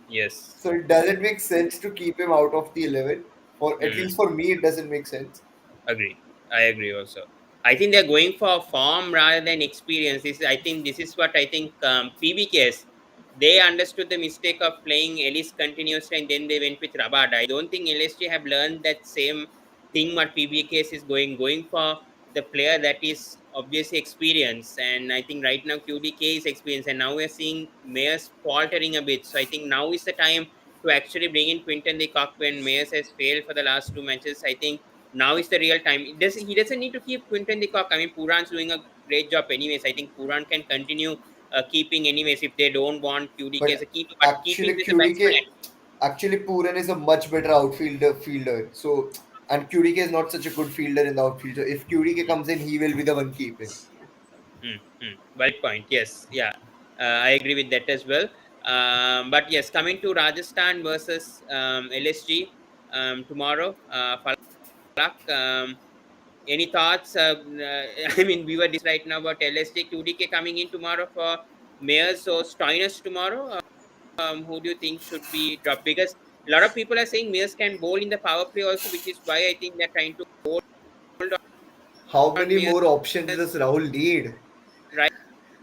Yes. So it doesn't make sense to keep him out of the 11. For at Mm. least for me, it doesn't make sense. Agree. I agree also. I think they're going for form rather than experience. I think this is what I think PBKs, they understood the mistake of playing Ellis continuously and then they went with Rabada. I don't think LSG have learned that same thing what PBKs is going for the player that is obviously experienced. And I think right now QDK is experienced and now we're seeing Mayers faltering a bit. So I think now is the time to actually bring in Quinton de Kock when Mayers has failed for the last two matches. I think now is the real time. He doesn't need to keep Quinton de Kock. I mean, Puran's doing a great job anyways. I think Puran can continue keeping anyways if they don't want QDK as But a keeper, but keeping actually, as a batsman. Actually, Pooran is a much better fielder. So, and QDK is not such a good fielder in the outfield. So if QDK Mm, comes in, he will be the one keeping. Valid point. Yes, yeah, I agree with that as well. But yes, coming to Rajasthan versus LSG tomorrow, Falak. Any thoughts? I mean, we were right now about LSJ QDK coming in tomorrow for Mayors or Stoiners tomorrow. Who do you think should be dropped? Because a lot of people are saying Mayors can bowl in the power play also, which is why I think they're trying to hold How on many Mayors more options does Rahul need? right,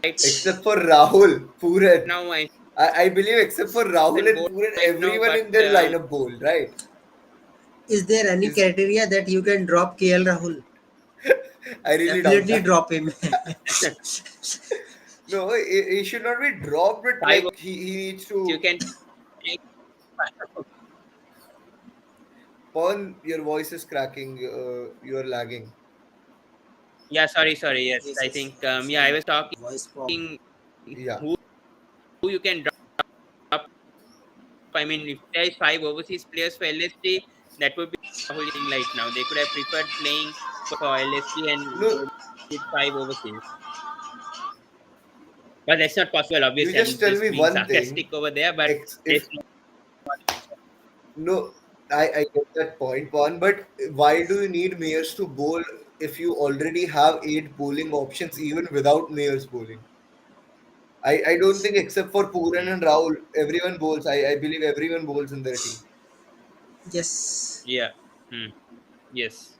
right Except for Rahul, Pooran. now and I believe except for Rahul and bowl Pooran, right now. everyone But in their lineup bowl, right? Is there any Is criteria that you can drop KL Rahul? I really doubt Definitely that. drop him. No, he should not be dropped, but five like he needs you to. can take. Pawan, your voice is cracking. You're lagging. Yeah, sorry. Yes, Yes, I yes. think yeah, I Some was talking voice form. Yeah. who you can drop. I mean, if there is five overseas players for LSG, that would be Rahul thing right now. They could have preferred playing for LSG and No, go with five overseas. But that's not possible, you obviously. just I'm tell just me being one thing. sarcastic over there, but If there's no no, I get that point, one. But why do you need Mayers to bowl if you already have eight bowling options even without Mayers bowling? I don't think except for Pooran hmm. and Rahul, everyone bowls. I believe everyone bowls in their team. Yes. Yeah. Hmm. Yes.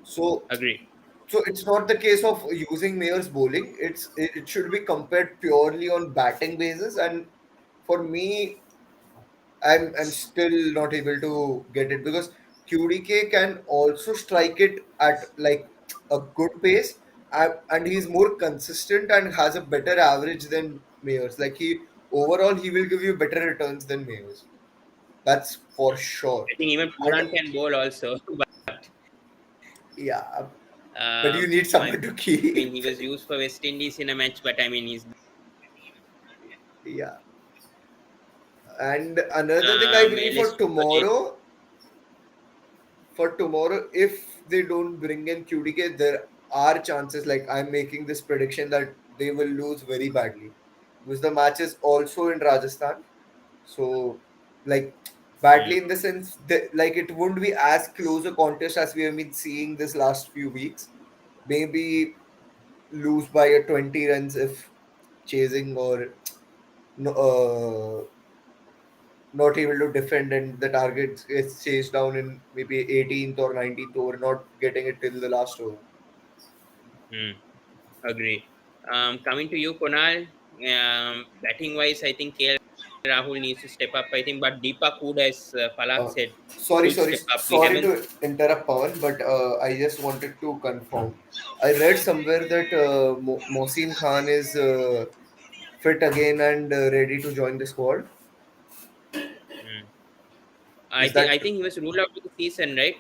So Agree. so it's not the case of using Mayer's bowling. It should be compared purely on batting basis. And for me, I'm still not able to get it, because QDK can also strike it at like a good pace, and he's more consistent and has a better average than Mayers. Like he overall, he will give you better returns than Mayers. That's for sure. I think even And Pooran can bowl also, but yeah, but um, you need I someone to mean, keep. he was used for West Indies in a match, but I mean, he's Yeah. And another thing I believe LSG project. for tomorrow, if they don't bring in QDK, there are chances. Like I'm making this prediction that they will lose very badly because the match is also in Rajasthan. So, like Hmm. badly in the sense that like it won't be as close a contest as we have been seeing this last few weeks. Maybe lose by a 20 runs if chasing or no, not able to defend and the target gets chased down in maybe 18th or 19th over, not getting it till the last over. Hmm. Agree. Coming to you, Kunal, batting wise, I think KL Rahul needs to step up. I think, but Deepak Hood, as Falak Uh, said, sorry, should sorry, step up. We sorry haven't. to interrupt, Pawan, but I just wanted to confirm. I read somewhere that Mohsin Khan is fit again and ready to join the squad. Hmm. Is I that think he was ruled out for the season, right?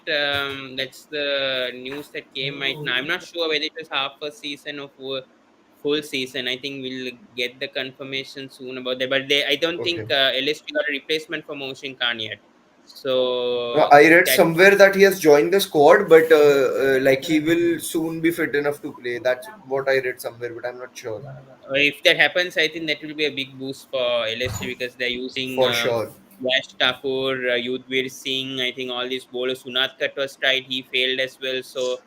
That's the news that came right now. I'm not sure whether it was half a season or full season. I think we'll get the confirmation soon about that. But I don't okay? think LSG got a replacement for Mohsin Khan yet. So I if read that somewhere that he has joined the squad, but like he will soon be fit enough to play. That's what I read somewhere, but I'm not sure if that happens, I think that will be a big boost for LSG because they're using for sure. Yash Thakur, Yudhvir Singh. I think all these bowlers. Sunat Khat was tried, he failed as well. So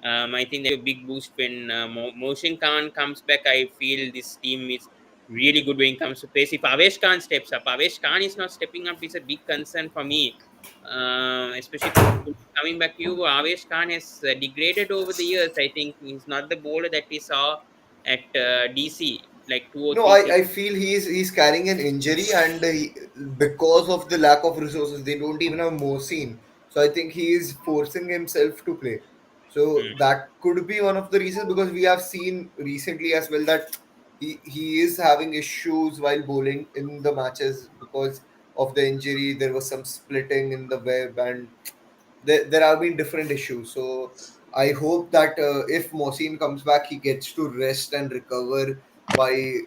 I think that a big boost when Mohsin Khan comes back. I feel this team is really good when it comes to pace. If Avesh Khan steps up, Avesh Khan is not stepping up is a big concern for me. Especially coming back to you, Avesh Khan has degraded over the years. I think he's not the bowler that we saw at DC like two or No, three seasons. I feel he's carrying an injury, and because of the lack of resources, they don't even have Mohsin. So I think he is forcing himself to play. So Hmm. that could be one of the reasons because we have seen recently as well that he is having issues while bowling in the matches because of the injury. There was some splitting in the web, and there have been different issues. So I hope that if Mohsin comes back, he gets to rest and recover by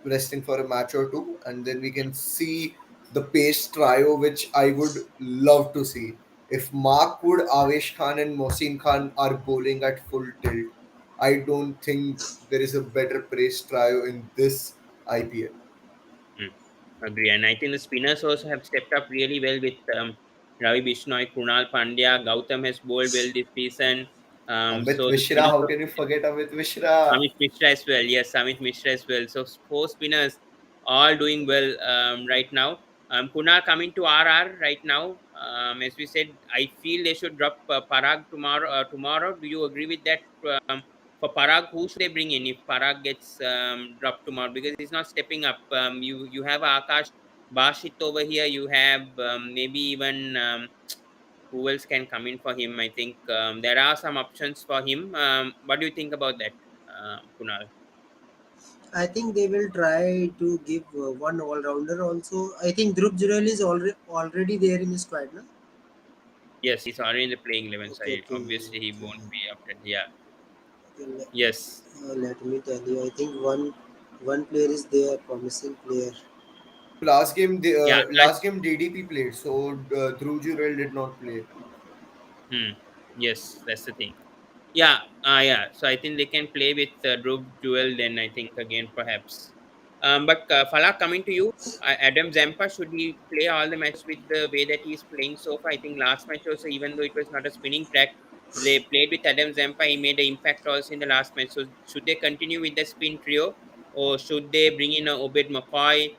resting for a match or two, and then we can see the pace trio, which I would love to see. If Mark Wood, Avesh Khan, and Mohsin Khan are bowling at full tilt, I don't think there is a better pace trio in this IPL. Hmm. Agree. And I think the spinners also have stepped up really well with Ravi Bishnoi, Krunal Pandya, Gautam has bowled well this season. Amit So the Mishra, spinners how can you forget Amit Mishra? Amit Mishra as well. Yes, Amit Mishra as well. So four spinners all doing well right now. Kuna coming to RR right now. As we said, I feel they should drop Parag tomorrow. Tomorrow, do you agree with that? For Parag, who should they bring in if Parag gets dropped tomorrow? Because he's not stepping up. You have Akash Bashit over here. You have maybe even who else can come in for him? I think there are some options for him. What do you think about that, Kunal? I think they will try to give one all rounder also. I think Dhruv Jurel is already there in the squad, no? Yes, he's already in the playing 11 Okay, side. okay, Obviously, he won't be after. Yeah. okay. Yes. Let me tell you. I think one player is there, promising player. Yeah. Last game DDP played, so Dhruv Jurel did not play. Hmm. Yes, that's the thing. Yeah, yeah. So I think they can play with Dhruv Jewel then, I think, again, perhaps. But Falah, coming to you, Adam Zampa, should he play all the matches with the way that he's playing so far? I think last match also, even though it was not a spinning track, they played with Adam Zampa. He made an impact also in the last match. So should they continue with the spin trio or should they bring in a Obed McCoy?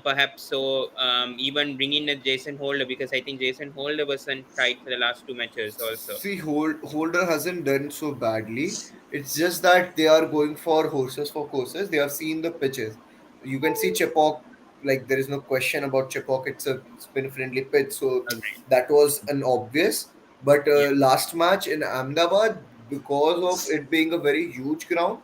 Perhaps so, even bring in a Jason Holder because I think Jason Holder wasn't tried for the last two matches also. See, Holder hasn't done so badly. It's just that they are going for horses for courses. They have seen the pitches. You can see Chepok, like there is no question about Chepok. It's a spin friendly pitch, so Agreed. that was an obvious. But Yeah. last match in Ahmedabad, because of it being a very huge ground.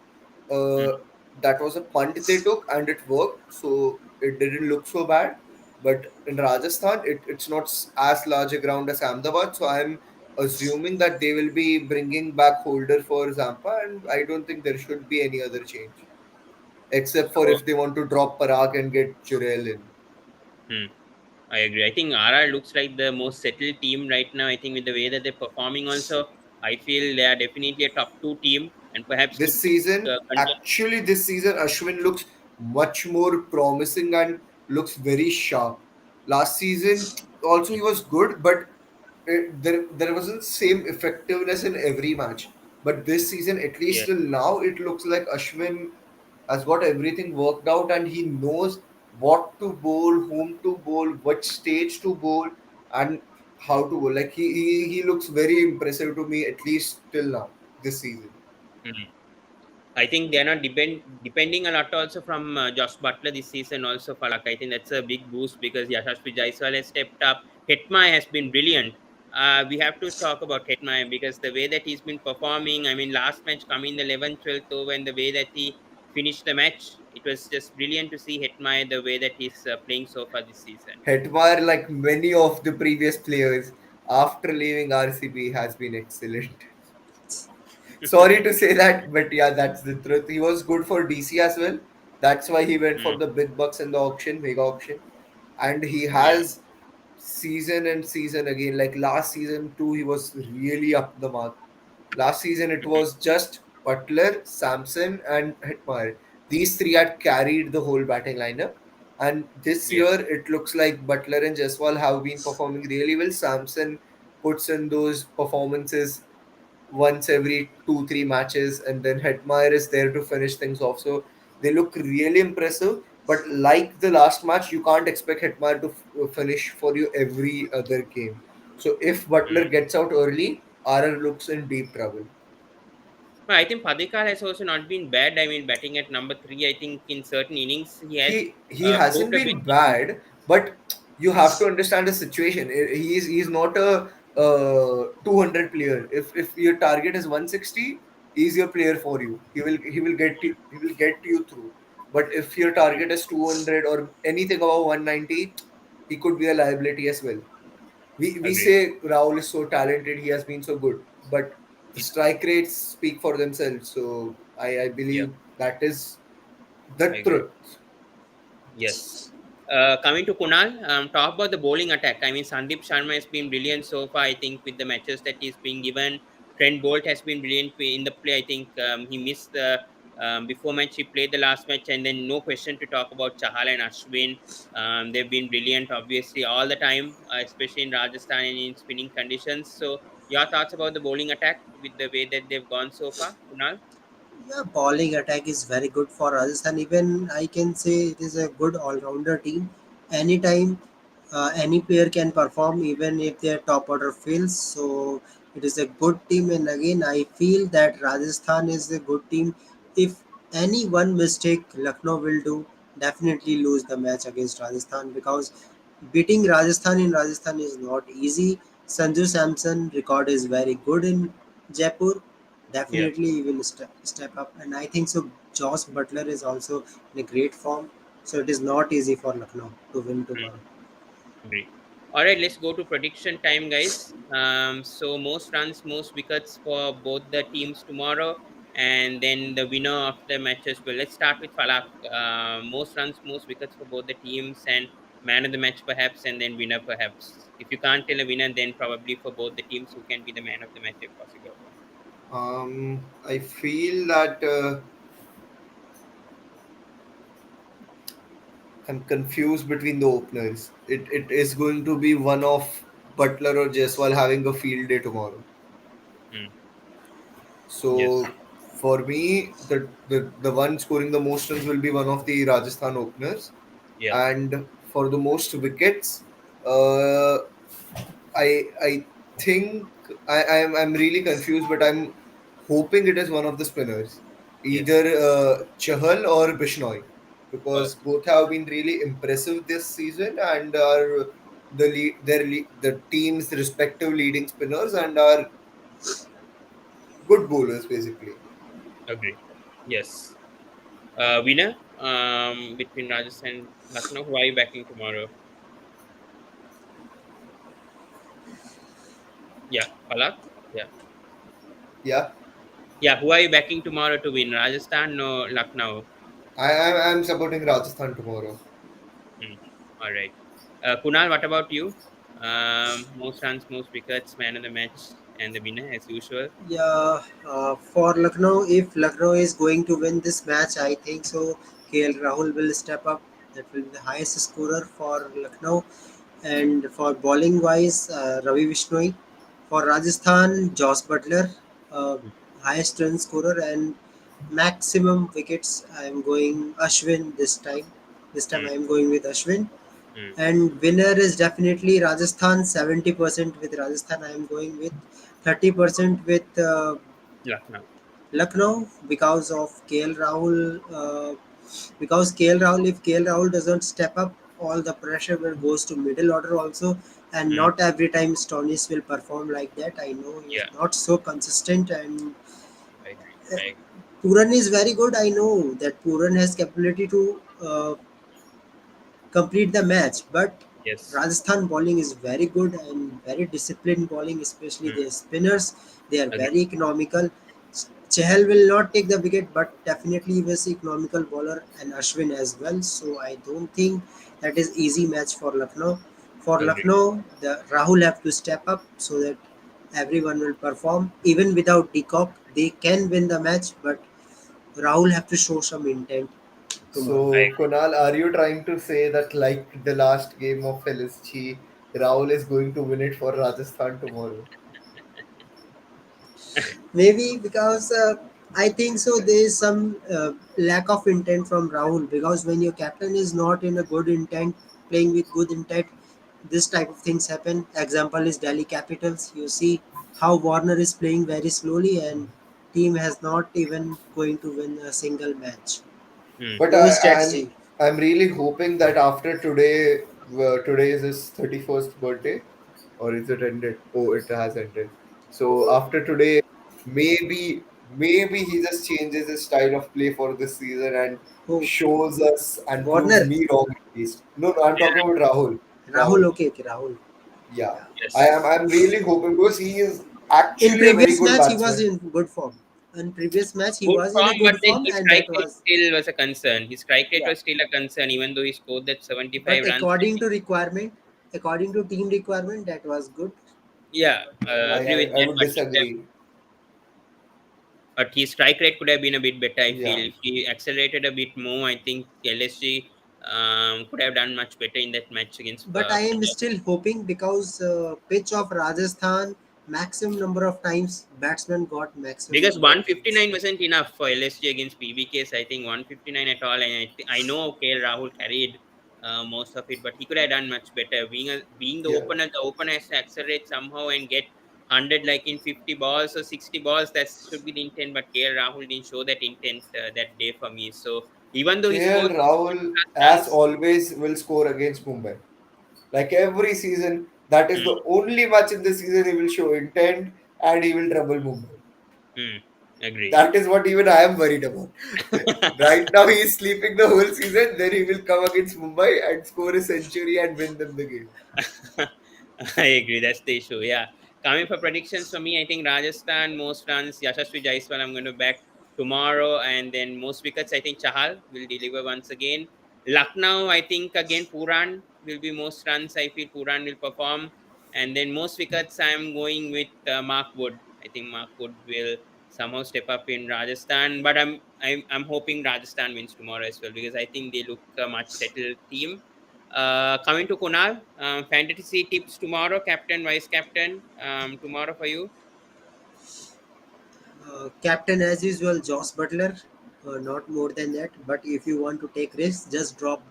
Uh, Mm. that was a punt they took and it worked, so it didn't look so bad. But in Rajasthan, it's not as large a ground as Ahmedabad, so I'm assuming that they will be bringing back Holder for Zampa, and I don't think there should be any other change except for So, if they want to drop Parag and get Jurel in. mm, I agree. I think RR looks like the most settled team right now. I think with the way that they're performing, also, I feel they are definitely a top two team and perhaps could contend. This season, Ashwin looks much more promising and looks very sharp. Last season, also he was good, but there wasn't same effectiveness in every match. But this season, at least Yeah. till now, it looks like Ashwin has got everything worked out and he knows what to bowl, whom to bowl, what stage to bowl, and how to bowl. Like he looks very impressive to me, at least till now this season. Mm. I think they are not depending a lot also from Josh Butler this season also for luck. I think that's a big boost because Yashasvi Jaiswal has stepped up. Hetmai has been brilliant. We have to talk about Hetmai because the way that he's been performing, I mean, last match coming the 11th, 12th over and the way that he finished the match, it was just brilliant to see Hetmai the way that he's playing so far this season. Hetmar, like many of the previous players, after leaving RCB, has been excellent. Sorry to say that, but yeah, that's the truth. He was good for DC as well. That's why he went for Mm, the big bucks in the auction, mega auction. And he yeah, has season and season again. Like last season too, he was really up the mark. Last season it mhm, was just Butler, Samson, and Hetmar. These three had carried the whole batting lineup. And this yeah, year it looks like Butler and Jaiswal have been performing really well. Samson puts in those performances once every 2 3 matches, and then Hetmeyer is there to finish things off. So they look really impressive. But like the last match, you can't expect Hetmeyer to finish for you every other game. So if Butler mm. gets out early, RR looks in deep trouble. Well, I think Padikar has also not been bad. I mean, batting at number three, I think in certain innings he has He proved hasn't a bit. been bad, but you have to understand the situation. He's not a 200 player. If your target is 160, he's your player for you. He will get you through. But if your target is 200 or anything above 190, he could be a liability as well. We Agreed. say Rahul is so talented, he has been so good, but the Yeah, strike rates speak for themselves. So I yeah, believe that is the I agree. truth. Yes. Coming to Kunal, talk about the bowling attack. I mean, Sandeep Sharma has been brilliant so far. I think with the matches that he's been given, Trent Bolt has been brilliant in the play. I think he missed the before match. He played the last match, and then no question to talk about Chahal and Ashwin. They've been brilliant, obviously, all the time, especially in Rajasthan and in spinning conditions. So, your thoughts about the bowling attack with the way that they've gone so far, Kunal? Yeah, bowling attack is very good for Rajasthan. Even I can say it is a good all-rounder team. Anytime, any player can perform, even if their top order fails. So it is a good team. And again, I feel that Rajasthan is a good team. If any one mistake Lucknow will do, definitely lose the match against Rajasthan because beating Rajasthan in Rajasthan is not easy. Sanju Samson record is very good in Jaipur. Yeah. Definitely he will step up, and I think so. Josh Butler is also in a great form, so it is not easy for Lucknow to win tomorrow. Great. All right, let's go to prediction time, guys. So most runs, most wickets for both the teams tomorrow, and then the winner of the match as well. Let's start with Falak. Most runs, most wickets for both the teams, and man of the match perhaps, and then winner perhaps. If you can't tell a winner, then probably for both the teams, who can be the man of the match if possible. I feel that I'm confused between the openers. It is going to be one of Butler or Jaiswal having a field day tomorrow. Hmm. Yes. So for me, the one scoring the most runs will be one of the Rajasthan openers, Yeah. and for the most wickets, uh, I think I'm really confused, but I'm hoping it is one of the spinners, Yes. either Chahal or Bishnoi, because Okay. both have been really impressive this season and are the team's respective leading spinners and are good bowlers basically. Agree. Yes. Winner between Rajasthan and Lucknow. Who are you backing tomorrow? Yeah, Palak. Yeah, Yeah, yeah. Who are you backing tomorrow to win? Rajasthan or Lucknow? I'm supporting Rajasthan tomorrow. Hmm. All right. Kunal, what about you? Most runs, most wickets, man of the match, and the winner as usual. Yeah, for Lucknow, if Lucknow is going to win this match, I think so. KL Rahul will step up. That will be the highest scorer for Lucknow. And for bowling wise, Ravi Vishnoi. For Rajasthan, Joss Butler, uh, Hmm. highest run scorer and maximum wickets. I am going Ashwin this time. This time Hmm. I am going with Ashwin. Hmm. And winner is definitely Rajasthan. 70% with Rajasthan. I am going with 30% with Lucknow. Lucknow because of KL Rahul. Because KL Rahul, if KL Rahul doesn't step up, all the pressure will goes to middle order also, and Hmm. not every time Stonis will perform like that. I know he is Yeah, not so consistent, and I agree. uh, I agree. Puran is very good. I know that Puran has capability to complete the match. But Yes. Rajasthan bowling is very good and very disciplined bowling, especially Hmm. their spinners. They are Agree. very economical. Chahal will not take the wicket, but definitely he was economical bowler and Ashwin as well. So I don't think that is easy match for Lucknow. For Agree. Lucknow, the Rahul have to step up so that everyone will perform. Even without Decock, they can win the match, but Rahul have to show some intent tomorrow. I So, agree. Kunal, are you trying to say that, like the last game of LSG, Rahul is going to win it for Rajasthan tomorrow? Maybe because I think so. There is some lack of intent from Rahul because when your captain is not in a good intent, playing with good intent, this type of things happen. Example is Delhi Capitals. You see how Warner is playing very slowly and team has not even going to win a single match. Hmm. But No I'm strategy. I'm really hoping that after today, today is his 31st birthday, or is it ended? Oh, it has ended. So after today, maybe he just changes his style of play for this season and Oh, shows us and proves Warner. me wrong at least. No, no, I'm talking about Rahul. Rahul, Rahul. okay, okay, Rahul. Yeah, Yeah. Yes. I'm really hoping because he is In actually a very previous good match, he was batsman. in good form. In previous match, he Good was in a form, but good then form, his and strike that rate was still was a concern. His strike rate yeah. was still a concern, even though he scored that 75 But runs. I according think. to requirement, according to team requirement, that was good. Yeah, I, agree with I that. would But he could have, disagree. but his strike rate could have been a bit better. I Yeah. feel if he accelerated a bit more, I think LSG could have done much better in that match against But I am Punjab. still hoping because pitch of Rajasthan, maximum number of times batsmen got maximum Because number of runs. 159 wasn't enough for LSG against PBKs. I think 159 at all, and I know KL Rahul carried most of it, but he could have done much better. Being Yeah. the opener has to accelerate somehow and get 100 like in 50 balls or 60 balls. That should be the intent, but KL Rahul didn't show that intent that day for me. So even though he KL scored Rahul, plus as runs, always, will score against Mumbai. Like every season, that is hmm, the only match in the season he will show intent and he will trouble Mumbai. hmm, agree. That is what even I am worried about. Right now, he is sleeping the whole season. Then he will come against Mumbai and score a century and win them the game. I agree. That's the issue. Yeah. Coming for predictions for me, I think Rajasthan most runs. Yashasvi Jaiswal, I'm going to back tomorrow, and then most wickets. I think Chahal will deliver once again. Lucknow, I think again Puran will be most runs. I feel Puran will perform, and then most wickets. I'm going with Mark Wood. I think Mark Wood will somehow step up in Rajasthan, but I'm hoping Rajasthan wins tomorrow as well because I think they look a much settled team. Coming to Kunal, fantasy tips tomorrow, captain, vice captain, tomorrow for you. Captain as usual, Joss Butler. Not more than that. But if you want to take risks, just drop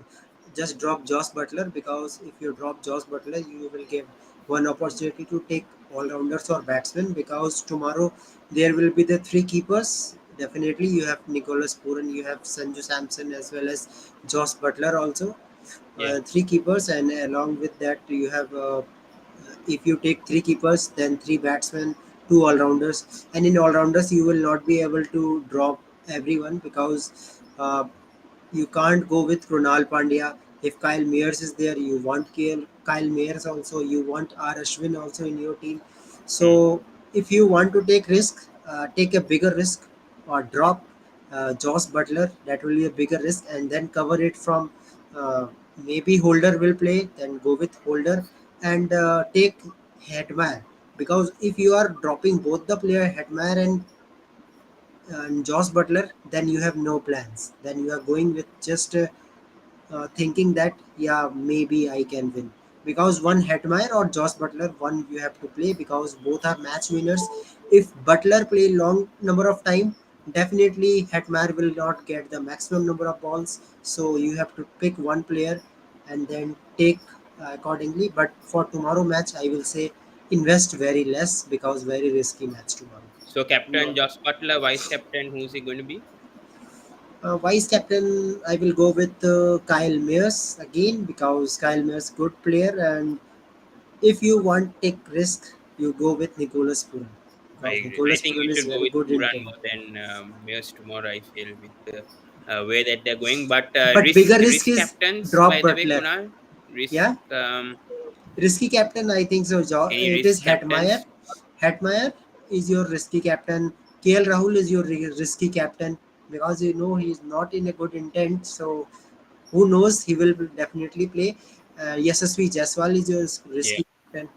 Joss Butler because if you drop Joss Butler, you will give one opportunity to take all rounders or batsmen because tomorrow there will be the three keepers. Definitely, you have Nicholas Puran, you have Sanju Samson as well as Joss Butler also. Yeah. Three keepers, and along with that, you have if you take three keepers, then three batsmen two all rounders, and in all rounders you will not be able to drop everyone because you can't go with Krunal Pandya. If Kyle Mears is there, you want Kyle Mears also. You want R Ashwin also in your team. Hmm. So if you want to take risk, take a bigger risk or drop Josh Butler. That will be a bigger risk, and then cover it from maybe Holder will play. Then go with Holder and take Hetmeyer, because if you are dropping both the player Hetmeyer and Josh Butler, then you have no plans. Then you are going with just thinking that yeah, maybe I can win, because one Hetmeyer or Josh Butler, one you have to play because both are match winners. If Butler play long number of time, definitely Hetmeyer will not get the maximum number of balls. So you have to pick one player and then take accordingly. But for tomorrow match, I will say invest very less because very risky match tomorrow. So captain No. Josh Butler, vice captain, who's he going to be? Vice captain, I will go with Kyle Mears again because Kyle Mears good player, and if you want take risk, you go with Nicholas Puran I because agree. I Nicholas think you Puran is should go very with good Puran intent. more than Mears tomorrow. I feel with the way that they're going. But But bigger risk risk is captains, drop by the way, Butler. Kunal, risk Yeah, risky captain. I think so. any It risk is Hetmeyer. captains. Hetmeyer is your risky captain. KL Rahul is your risky captain because you know he is not in a good intent. So who knows, he will definitely play. Yashasvi Jaiswal is your Yeah, risky captain.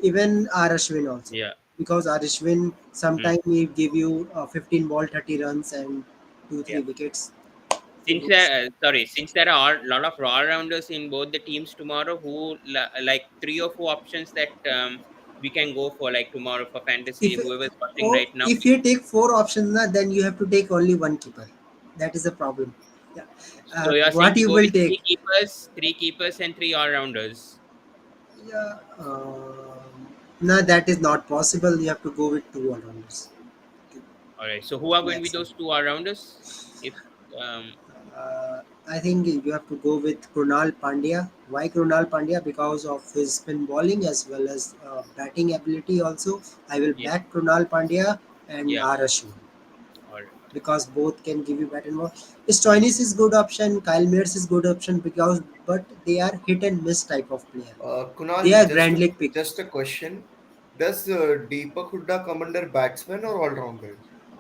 Even R Ashwin also, yeah. because R Ashwin Hmm. sometime he give you 15 ball 30 runs and two Yeah. three wickets. Who Since knows? there, since there are a lot of raw rounders in both the teams tomorrow, who like three or four options that we can go for like tomorrow for fantasy. If Whoever's watching or right now. if you take four options, na, then you have to take only one keeper. That is the problem. Yeah. So you're saying What to you go will with take? three keepers and three all rounders. Yeah. No, that is not possible. You have to go with two all-rounders All right. So who are going to be maximum. those two all rounders? If um, I think you have to go with Krunal Pandya. Why Krunal Pandya? Because of his spin bowling as well as batting ability. Also, I will yeah, back Krunal Pandya and yeah. R Ashwin All right. because both can give you bat and ball. Stoinis is good option. Kyle Mears is good option because but they are hit and miss type of player. They Kunal, are grand league pick. just a question. Does Deepak Hooda come under batsman or all rounder?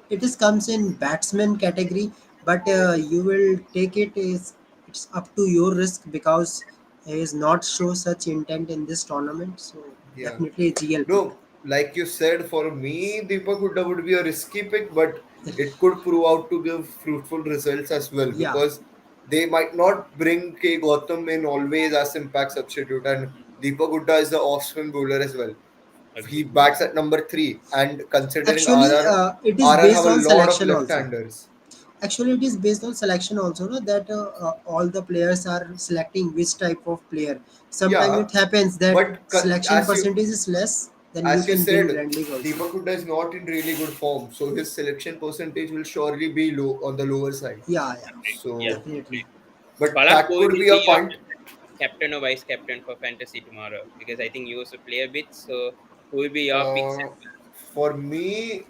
It is comes in batsman category, but you will take it is it's up to your risk because he is not show such intent in this tournament. So Yeah. definitely a GL pick. No, like you said, for me, Deepak Hooda would be a risky pick, but it could prove out to give fruitful results as well Yeah, because they might not bring K. Gautam in always as impact substitute, and Deepak Hooda is the off-spin bowler as well. He Agree. bats at number three, and considering actually, it is RR have based a on lot of selection also. left-handers. Actually, it is based on selection also, no? That all the players are selecting which type of player. Sometimes Yeah, it happens that but selection percentage is less, then you as you can win said, Grand League also. Deepak Hooda is not in really good form, so his selection percentage will surely be low on the lower side. Yeah, yeah, Yeah. So, definitely. but Palak, that who could will be a be your punt. captain or vice captain for fantasy tomorrow? Because I think you also play a bit. So who will be your picks Uh, as well? for me,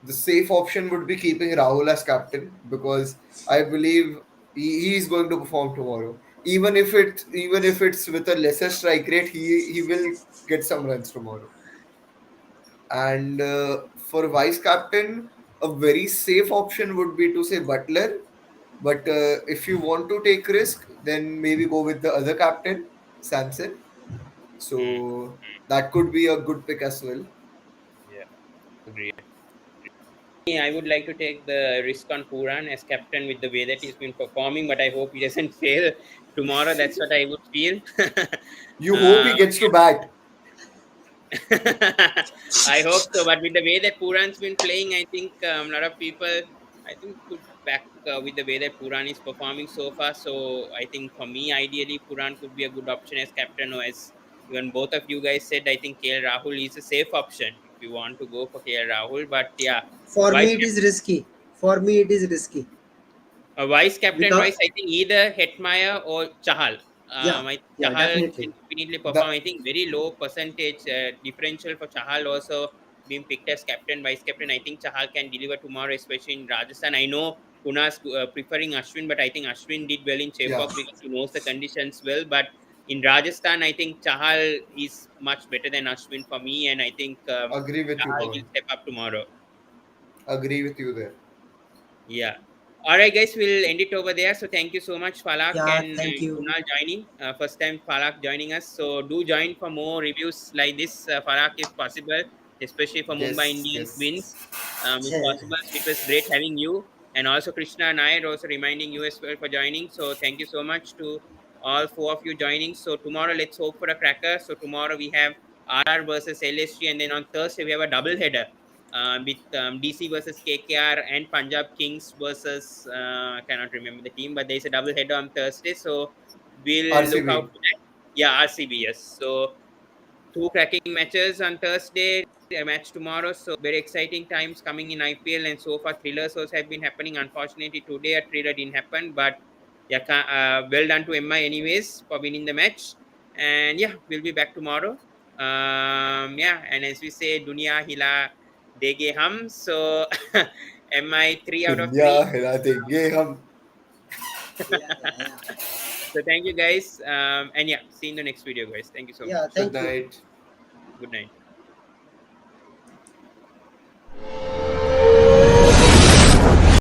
the safe option would be keeping Rahul as captain because I believe he is going to perform tomorrow. Even if it's with a lesser strike rate, he will get some runs tomorrow. And for vice captain, a very safe option would be to say Butler. But if you want to take risk, then maybe go with the other captain, Samson. Hmm. So that could be a good pick as well. Yeah. Agree. I would like to take the risk on Puran as captain with the way that he's been performing, but I hope he doesn't fail tomorrow. That's what I would feel. You hope uh, he gets to bat. I hope so. But with the way that Puran's been playing, I think a lot of people, I think, could back with the way that Puran is performing so far. So I think for me, ideally, Puran could be a good option as captain, or as even both of you guys said. I think KL Rahul is a safe option if you want to go for KL Rahul. But yeah, For me, vice it is risky. For me, it is risky vice captain because wise, I think either Hetmeyer or Chahal. yeah, I think yeah, Chahal definitely. can definitely perform. The I think very low percentage differential for Chahal also. been picked as captain, vice captain. I think Chahal can deliver tomorrow, especially in Rajasthan. I know Kuna's preferring Ashwin, but I think Ashwin did well in Yeah, Chepauk because he knows the conditions well. But in Rajasthan, I think Chahal is much better than Ashwin for me, and I think agree with you, Chahal will Pawan. step up tomorrow. Agree with you there. Yeah. All right, guys, we'll end it over there. So thank you so much, Falak Yeah, and thank you. Kunal joining. First time Falak joining us. So do join for more reviews like this, Falak, if possible, especially for Mumbai Yes, Indians yes. wins. If possible, so it was great having you. And also Krishna and I are also reminding you as well for joining. So thank you so much to all four of you joining. So tomorrow, let's hope for a cracker. So tomorrow we have RR versus LSG, and then on Thursday we have a double header with DC versus KKR and Punjab Kings versus I cannot remember the team, but there's a double header on Thursday, so we'll look out RCB. for that. Yeah, RCB, yes. So two cracking matches on Thursday, a match tomorrow. So very exciting times coming in IPL, and so far thrillers also have been happening. Unfortunately, today a thriller didn't happen, but yeah, well done to MI anyways for winning the match. And yeah, we'll be back tomorrow. Yeah, and as we say, Dunia Hila Dege Hum. So MI 3 out of 3. दुनिया हिला देंगे हम. Yeah, yeah, yeah. So thank you guys. And yeah, see you in the next video, guys. Thank you so Yeah, much. Good thank you. night. Good night.